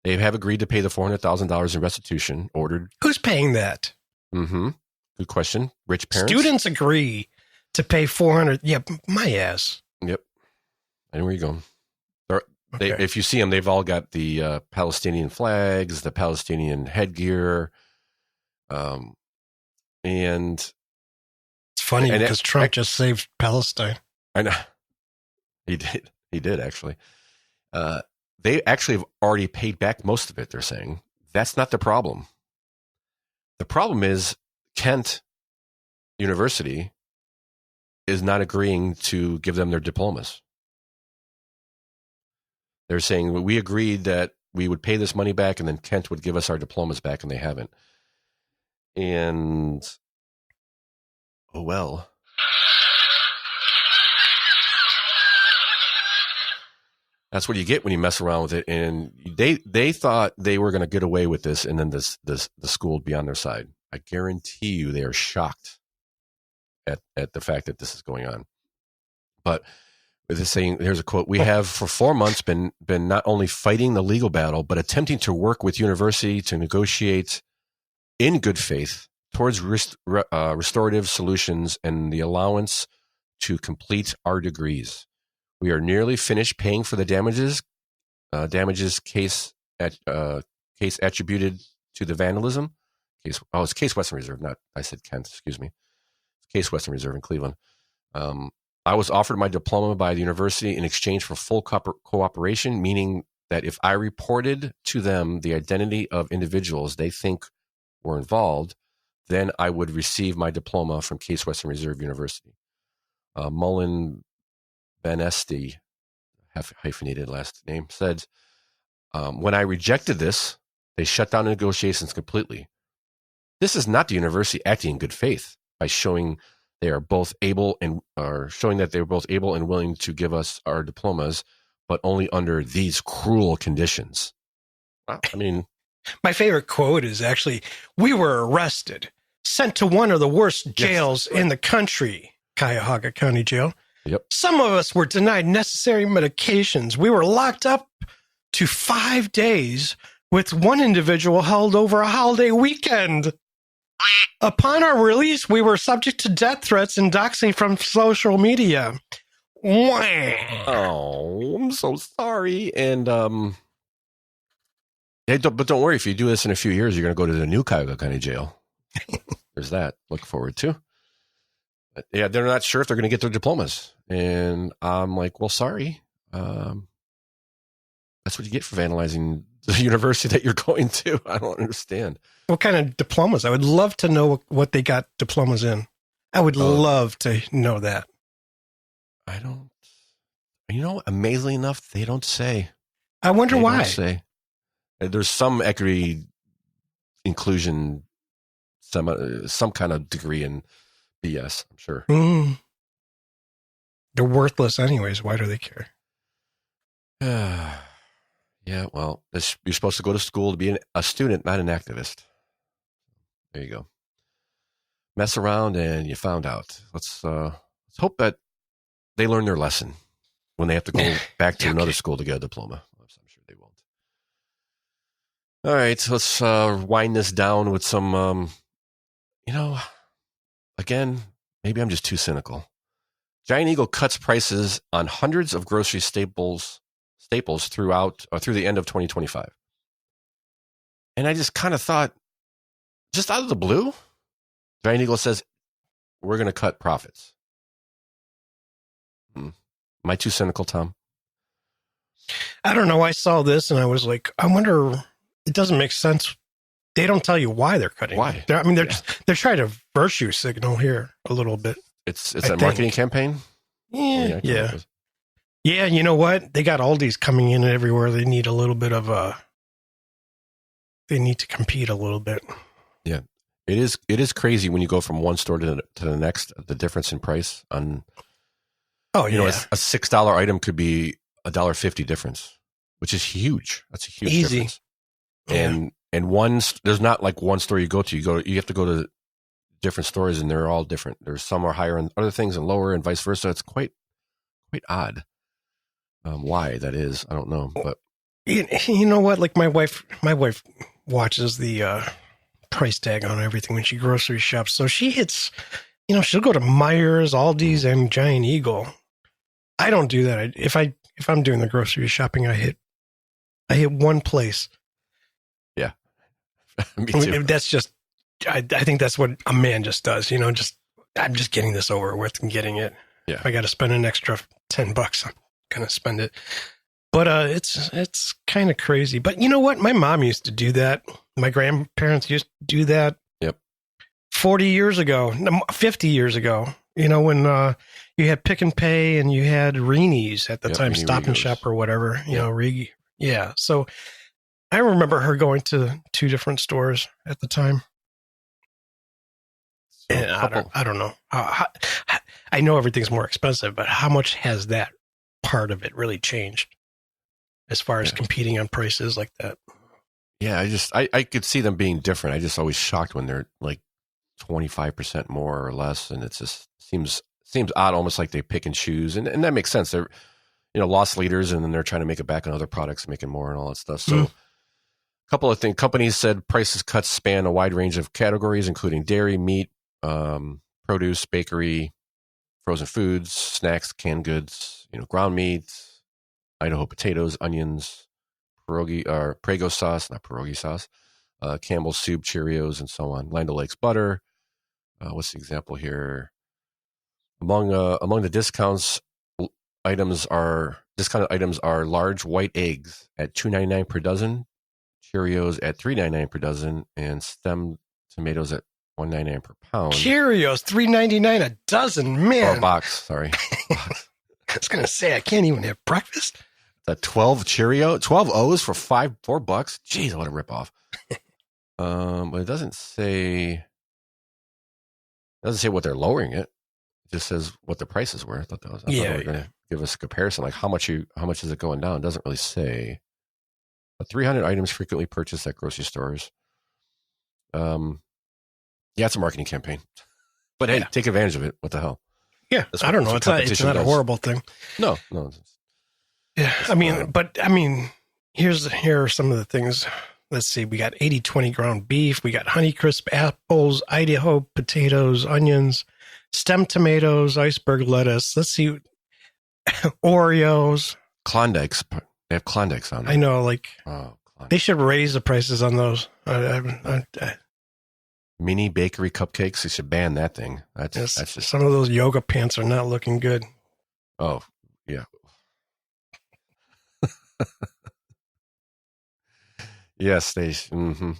They have agreed to pay the $400,000 in restitution ordered. Who's paying that? Mm-hmm. Good question. Rich parents. Students agree to pay $400,000. Yeah, my ass. Yep. And where you going? If you see them, they've all got the Palestinian flags, the Palestinian headgear, and it's funny because Trump just saved Palestine. I know he did actually. They actually have already paid back most of it. They're saying that's not the problem. The problem is Kent University is not agreeing to give them their diplomas. They're saying we agreed that we would pay this money back and then Kent would give us our diplomas back, and they haven't. And, oh well. That's what you get when you mess around with it. And they thought they were going to get away with this, and then the school would be on their side. I guarantee you they are shocked at the fact that this is going on. But with this saying, here's a quote: "We have for 4 months been not only fighting the legal battle, but attempting to work with university to negotiate in good faith towards restorative solutions and the allowance to complete our degrees. We are nearly finished paying for the damages case attributed to the vandalism. It's Case Western Reserve, not I said Kent. Excuse me. It's Case Western Reserve in Cleveland. I was offered my diploma by the university in exchange for full cooperation, meaning that if I reported to them the identity of individuals they think were involved, then I would receive my diploma from Case Western Reserve University." Mullen Benesti, hyphenated last name, said, "When I rejected this, they shut down negotiations completely. This is not the university acting in good faith by showing they are both able and willing to give us our diplomas, but only under these cruel conditions." I mean, my favorite quote is actually, "We were arrested, sent to one of the worst jails in the country, Cuyahoga County Jail. Yep. Some of us were denied necessary medications. We were locked up to 5 days, with one individual held over a holiday weekend. Upon our release, we were subject to death threats and doxing from social media." Oh, I'm so sorry. And but don't worry, if you do this in a few years, you're going to go to the new Cuyahoga County Jail. There's that. Look forward to. But yeah, they're not sure if they're going to get their diplomas. And I'm like, well, sorry. That's what you get for vandalizing the university that you're going to. I don't understand. What kind of diplomas? I would love to know what they got diplomas in. I would love to know that. I don't. Amazingly enough, they don't say. I wonder why. Don't say. There's some equity, inclusion, some kind of degree in BS, I'm sure. They're worthless anyways. Why do they care? Yeah, well, you're supposed to go to school to be a student, not an activist. There you go. Mess around and you found out. Let's hope that they learn their lesson when they have to go back to another school to get a diploma. I'm sure they won't. All right, let's wind this down with some, again, maybe I'm just too cynical. Giant Eagle cuts prices on hundreds of grocery staples through the end of 2025. And I just kind of thought, just out of the blue, Giant Eagle says, we're going to cut profits. Am I too cynical, Tom? I don't know. I saw this and I was like, I wonder, it doesn't make sense. They don't tell you why they're cutting. Why? They're trying to virtue signal here a little bit. It's a marketing campaign? Yeah. Yeah, you know what? They got Aldi's coming in everywhere. They need a little bit of they need to compete a little bit. Yeah. It is crazy when you go from one store to the next, the difference in price on a $6 item could be $1.50 difference, which is huge. That's a huge difference. And there's not like one store you go to. You have to go to different stores, and they're all different. There's some are higher on other things and lower, and vice versa. It's quite odd. Why that is, I don't know. But you know what? Like my wife watches the price tag on everything when she grocery shops. So she hits, she'll go to Meijer's, Aldi's, and Giant Eagle. I don't do that. If I'm doing the grocery shopping, I hit one place. Yeah, me too. That's just. I think that's what a man just does. I'm just getting this over with and getting it. Yeah. If I got to spend an extra $10, I'm gonna spend it. But it's kind of crazy. But you know what? My mom used to do that. My grandparents used to do that. Yep. 50 years ago, when you had Pick and Pay and you had Rhino's at the time, Stop and Shop or whatever. Yeah. So I remember her going to 2 different stores at the time. And I don't know. I know everything's more expensive, but how much has that part of it really changed as far as competing on prices like that? Yeah, I could see them being different. I just always shocked when they're like 25% more or less, and it just seems odd, almost like they pick and choose, and that makes sense. They're loss leaders, and then they're trying to make it back on other products, making more and all that stuff. So. A couple of things. Companies said prices cuts span a wide range of categories, including dairy, meat, produce, bakery, frozen foods, snacks, canned goods, ground meat, Idaho potatoes, onions, Prego sauce, not pierogi sauce, Campbell's soup, Cheerios, and so on. Land O'Lakes butter. What's the example here? Among the discounted items are large white eggs at $2.99 per dozen, Cheerios at $3.99 per dozen, and stem tomatoes at $1.99 per pound. Cheerios, $3.99 a dozen, man. Or a box, sorry. I was gonna say I can't even have breakfast. The 12 O's for $4. Jeez, what a ripoff. But it doesn't say what they're lowering it. It just says what the prices were. I thought they were going to give us a comparison, like how much is it going down? It doesn't really say. 300 items frequently purchased at grocery stores. It's a marketing campaign. But hey, take advantage of it. What the hell? Yeah, I don't know. It's not a horrible thing. No. Yeah, here are some of the things. Let's see. We got 80/20 ground beef. We got Honeycrisp apples, Idaho potatoes, onions, stem tomatoes, iceberg lettuce. Let's see. Oreos. Klondikes. They have Klondikes on there. I know, they should raise the prices on those. Mini bakery cupcakes. They should ban that thing. That's just some of those yoga pants are not looking good. Oh yeah. Yes, they. Mm-hmm.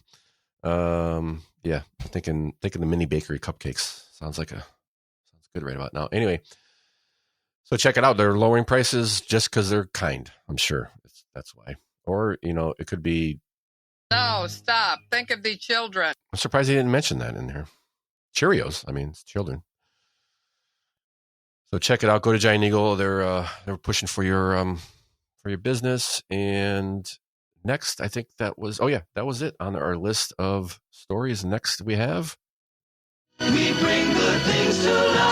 Yeah, I'm thinking the mini bakery cupcakes sounds good right about now. Anyway, so check it out. They're lowering prices just because they're kind. I'm sure that's why. Or it could be. No, stop. Think of the children. I'm surprised he didn't mention that in there. Cheerios. I mean, it's children. So check it out. Go to Giant Eagle. They're pushing for your business. And next, I think that was it on our list of stories. Next, we have. We bring good things to life.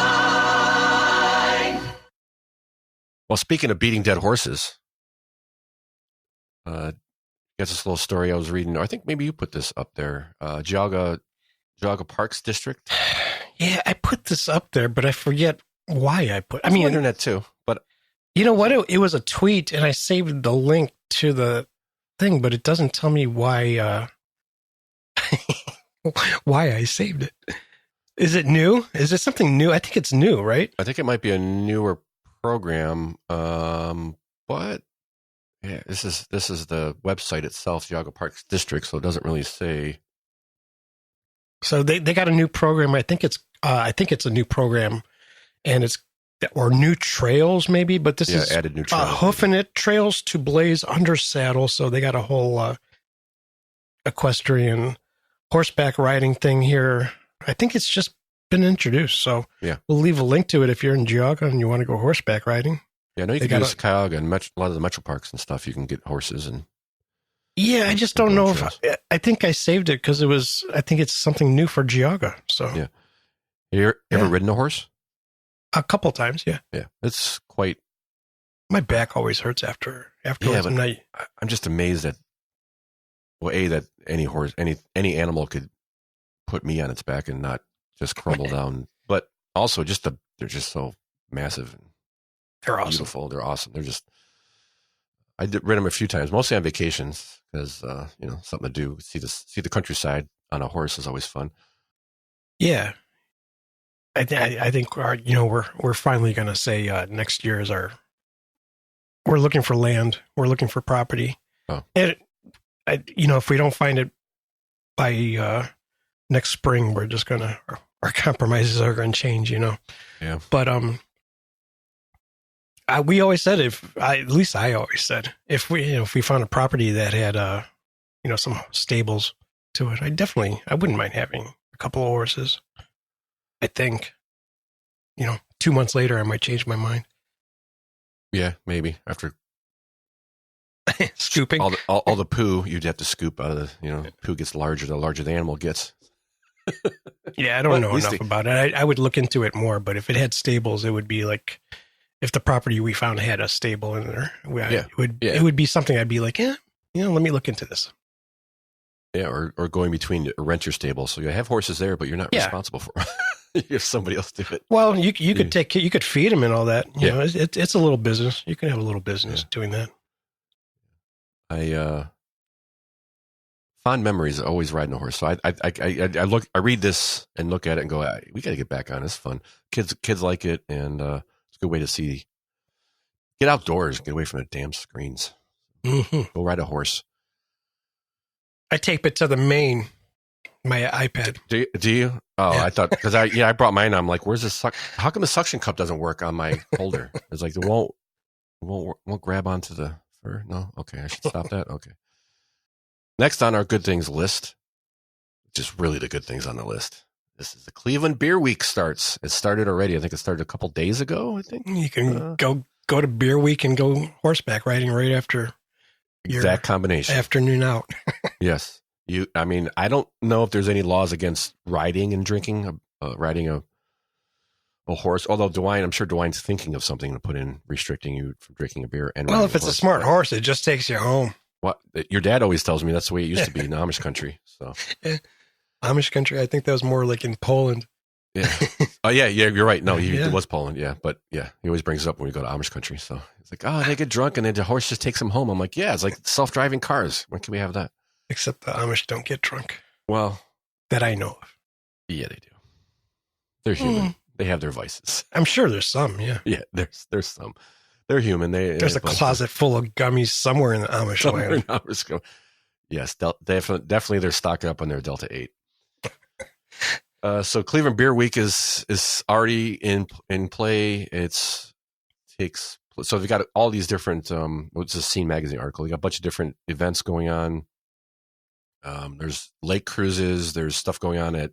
Well, speaking of beating dead horses, got this little story I was reading. I think maybe you put this up there. Geauga Parks District. Yeah, I put this up there, but I forget why I put. I mean, internet too. But you know what? It was a tweet, and I saved the link to the thing, but it doesn't tell me why. why I saved it. Is it new? Is it something new? I think it's new, right? I think it might be a newer program, but yeah, this is the website itself, Geauga Parks District, so it doesn't really say. So they got a new program. I think it's a new program, and it's or new trails maybe, but this is added new trails. Hoofing It Trails to Blaze Under Saddle. So they got a whole equestrian horseback riding thing here. I think it's just been introduced. So we'll leave a link to it if you're in Geauga and you want to go horseback riding. Yeah, no, you can go to Geauga and a lot of the metro parks and stuff. You can get horses and. Yeah, I just don't know if I think I saved it because I think it's something new for Geauga. So yeah, you ever ridden a horse? A couple times, yeah. Yeah, it's quite. My back always hurts afterwards. Yeah, I'm just amazed at, that any horse, any animal could put me on its back and not just crumble down. But also, they're just so massive and they're awesome. Beautiful. They're awesome. They're just. I rid them a few times, mostly on vacations, because something to do. See the countryside on a horse is always fun. Yeah. I think we're finally going to say next year is we're looking for land. We're looking for property. Oh. And, if we don't find it by next spring, we're just going to, our compromises are going to change, Yeah. But we always said at least I always said, if we found a property that had, some stables to it, I wouldn't mind having a couple of horses. I think, 2 months later, I might change my mind. Yeah, maybe after scooping all the poo you'd have to scoop out of the, poo gets larger, the larger the animal gets. Yeah, I don't know enough about it. I would look into it more, but if it had stables, it would be like if the property we found had a stable in there. It would be something I'd be like, let me look into this. Yeah, or going between a renter stable, so you have horses there, but you're not responsible for them. You have somebody else do it. Well, you could feed them and all that. It's a little business. You can have a little business doing that. Fond memories of always riding a horse. So I read this and look at it and go, we got to get back on. It's fun. Kids like it, and it's a good way to get outdoors, get away from the damn screens. Mm-hmm. Go ride a horse. I tape it to the main, my iPad. Do you? Oh, yeah. I thought, because I brought mine. I'm like, where's the how come the suction cup doesn't work on my holder? It's like, it won't grab onto the fur. No? Okay. I should stop that. Okay. Next on our good things list, just really the good things on the list. This is the Cleveland Beer Week starts. It started already. I think it started a couple days ago. I think you can go to Beer Week and go horseback riding right after. Exact combination. Afternoon out. Yes. I don't know if there's any laws against riding and drinking, riding a horse. Although I'm sure DeWine's thinking of something to put in restricting you from drinking a beer. And if it's a smart horse, it just takes you home. What your dad always tells me that's the way it used to be in Amish country. So Amish country, I think that was more like in Poland. Yeah. Oh yeah, you're right. No, it was Poland. Yeah, but yeah, he always brings it up when we go to Amish country. So it's like, they get drunk and then the horse just takes them home. I'm like, yeah, it's like self-driving cars. When can we have that? Except the Amish don't get drunk. Well, that I know of. Yeah, they do. They're human. They have their vices. I'm sure there's some. Yeah. Yeah, there's some. They're human. There's a closet full of gummies somewhere in the Amish land. Yes, definitely they're stocking up on their Delta 8. So Cleveland Beer Week is already in play. So they've got all these different. It's a Scene magazine article. You got a bunch of different events going on. There's lake cruises. There's stuff going on at.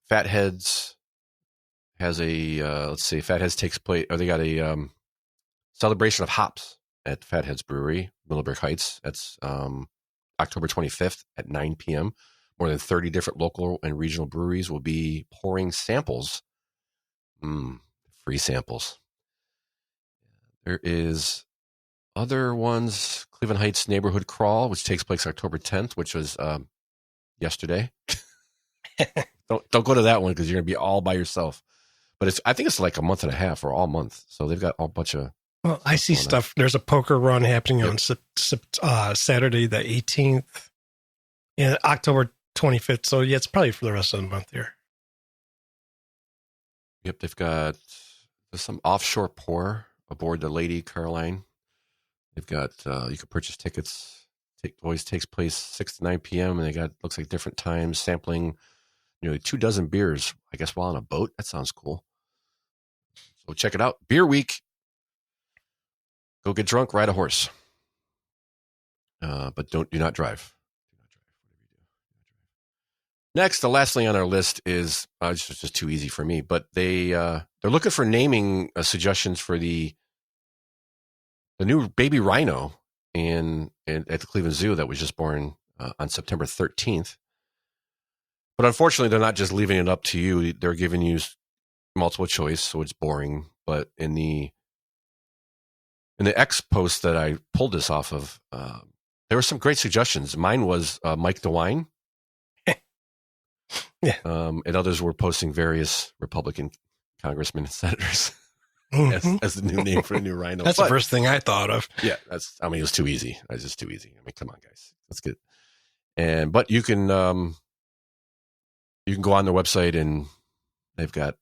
Fatheads has a. Fatheads takes place. Or they got a celebration of hops at Fatheads Brewery, Middleburg Heights. That's October 25th at 9 p.m. More than 30 different local and regional breweries will be pouring samples. Free samples. There is other ones. Cleveland Heights Neighborhood Crawl, which takes place October 10th, which was yesterday. Don't go to that one because you're going to be all by yourself. But I think it's like a month and a half or all month. So they've got a bunch of. Well, I see stuff. There's a poker run happening on Saturday the 18th. Yeah, October 25th. So yeah, it's probably for the rest of the month here. Yep, there's some offshore pour aboard the Lady Caroline. They've got you can purchase tickets. Always takes place 6 to 9 p.m. and they got looks like different times, sampling nearly 24 beers. I guess while on a boat. That sounds cool. So check it out. Beer Week. Go get drunk, ride a horse, but do not drive. Next, the last thing on our list is it's just too easy for me, but they're looking for naming suggestions for the new baby rhino at the Cleveland Zoo that was just born on September 13th. But unfortunately, they're not just leaving it up to you; they're giving you multiple choice, so it's boring. But in the X post that I pulled this off of, there were some great suggestions. Mine was Mike DeWine. Yeah. And others were posting various Republican congressmen and senators as the new name for the new rhino. That's the first thing I thought of. Yeah, it was too easy. It's just too easy. I mean, come on, guys. That's good. But you can go on their website and they've got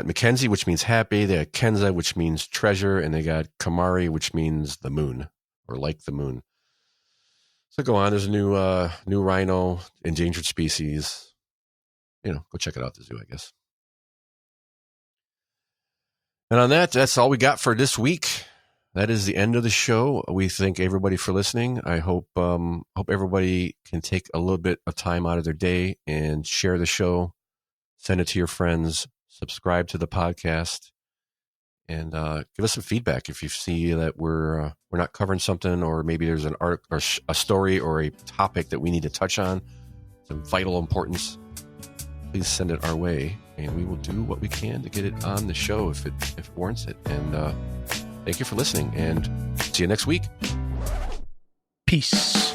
Mackenzie, which means happy. They got Kenza, which means treasure, and they got Kamari, which means the moon or like the moon. So go on. There's a new rhino, endangered species. Go check it out at the zoo, I guess. And on that's all we got for this week. That is the end of the show. We thank everybody for listening. I hope everybody can take a little bit of time out of their day and share the show, send it to your friends, subscribe to the podcast, and give us some feedback if you see that we're not covering something, or maybe there's an article or a story or a topic that we need to touch on, some vital importance. Please send it our way, and we will do what we can to get it on the show if it warrants it. And thank you for listening, and see you next week. Peace.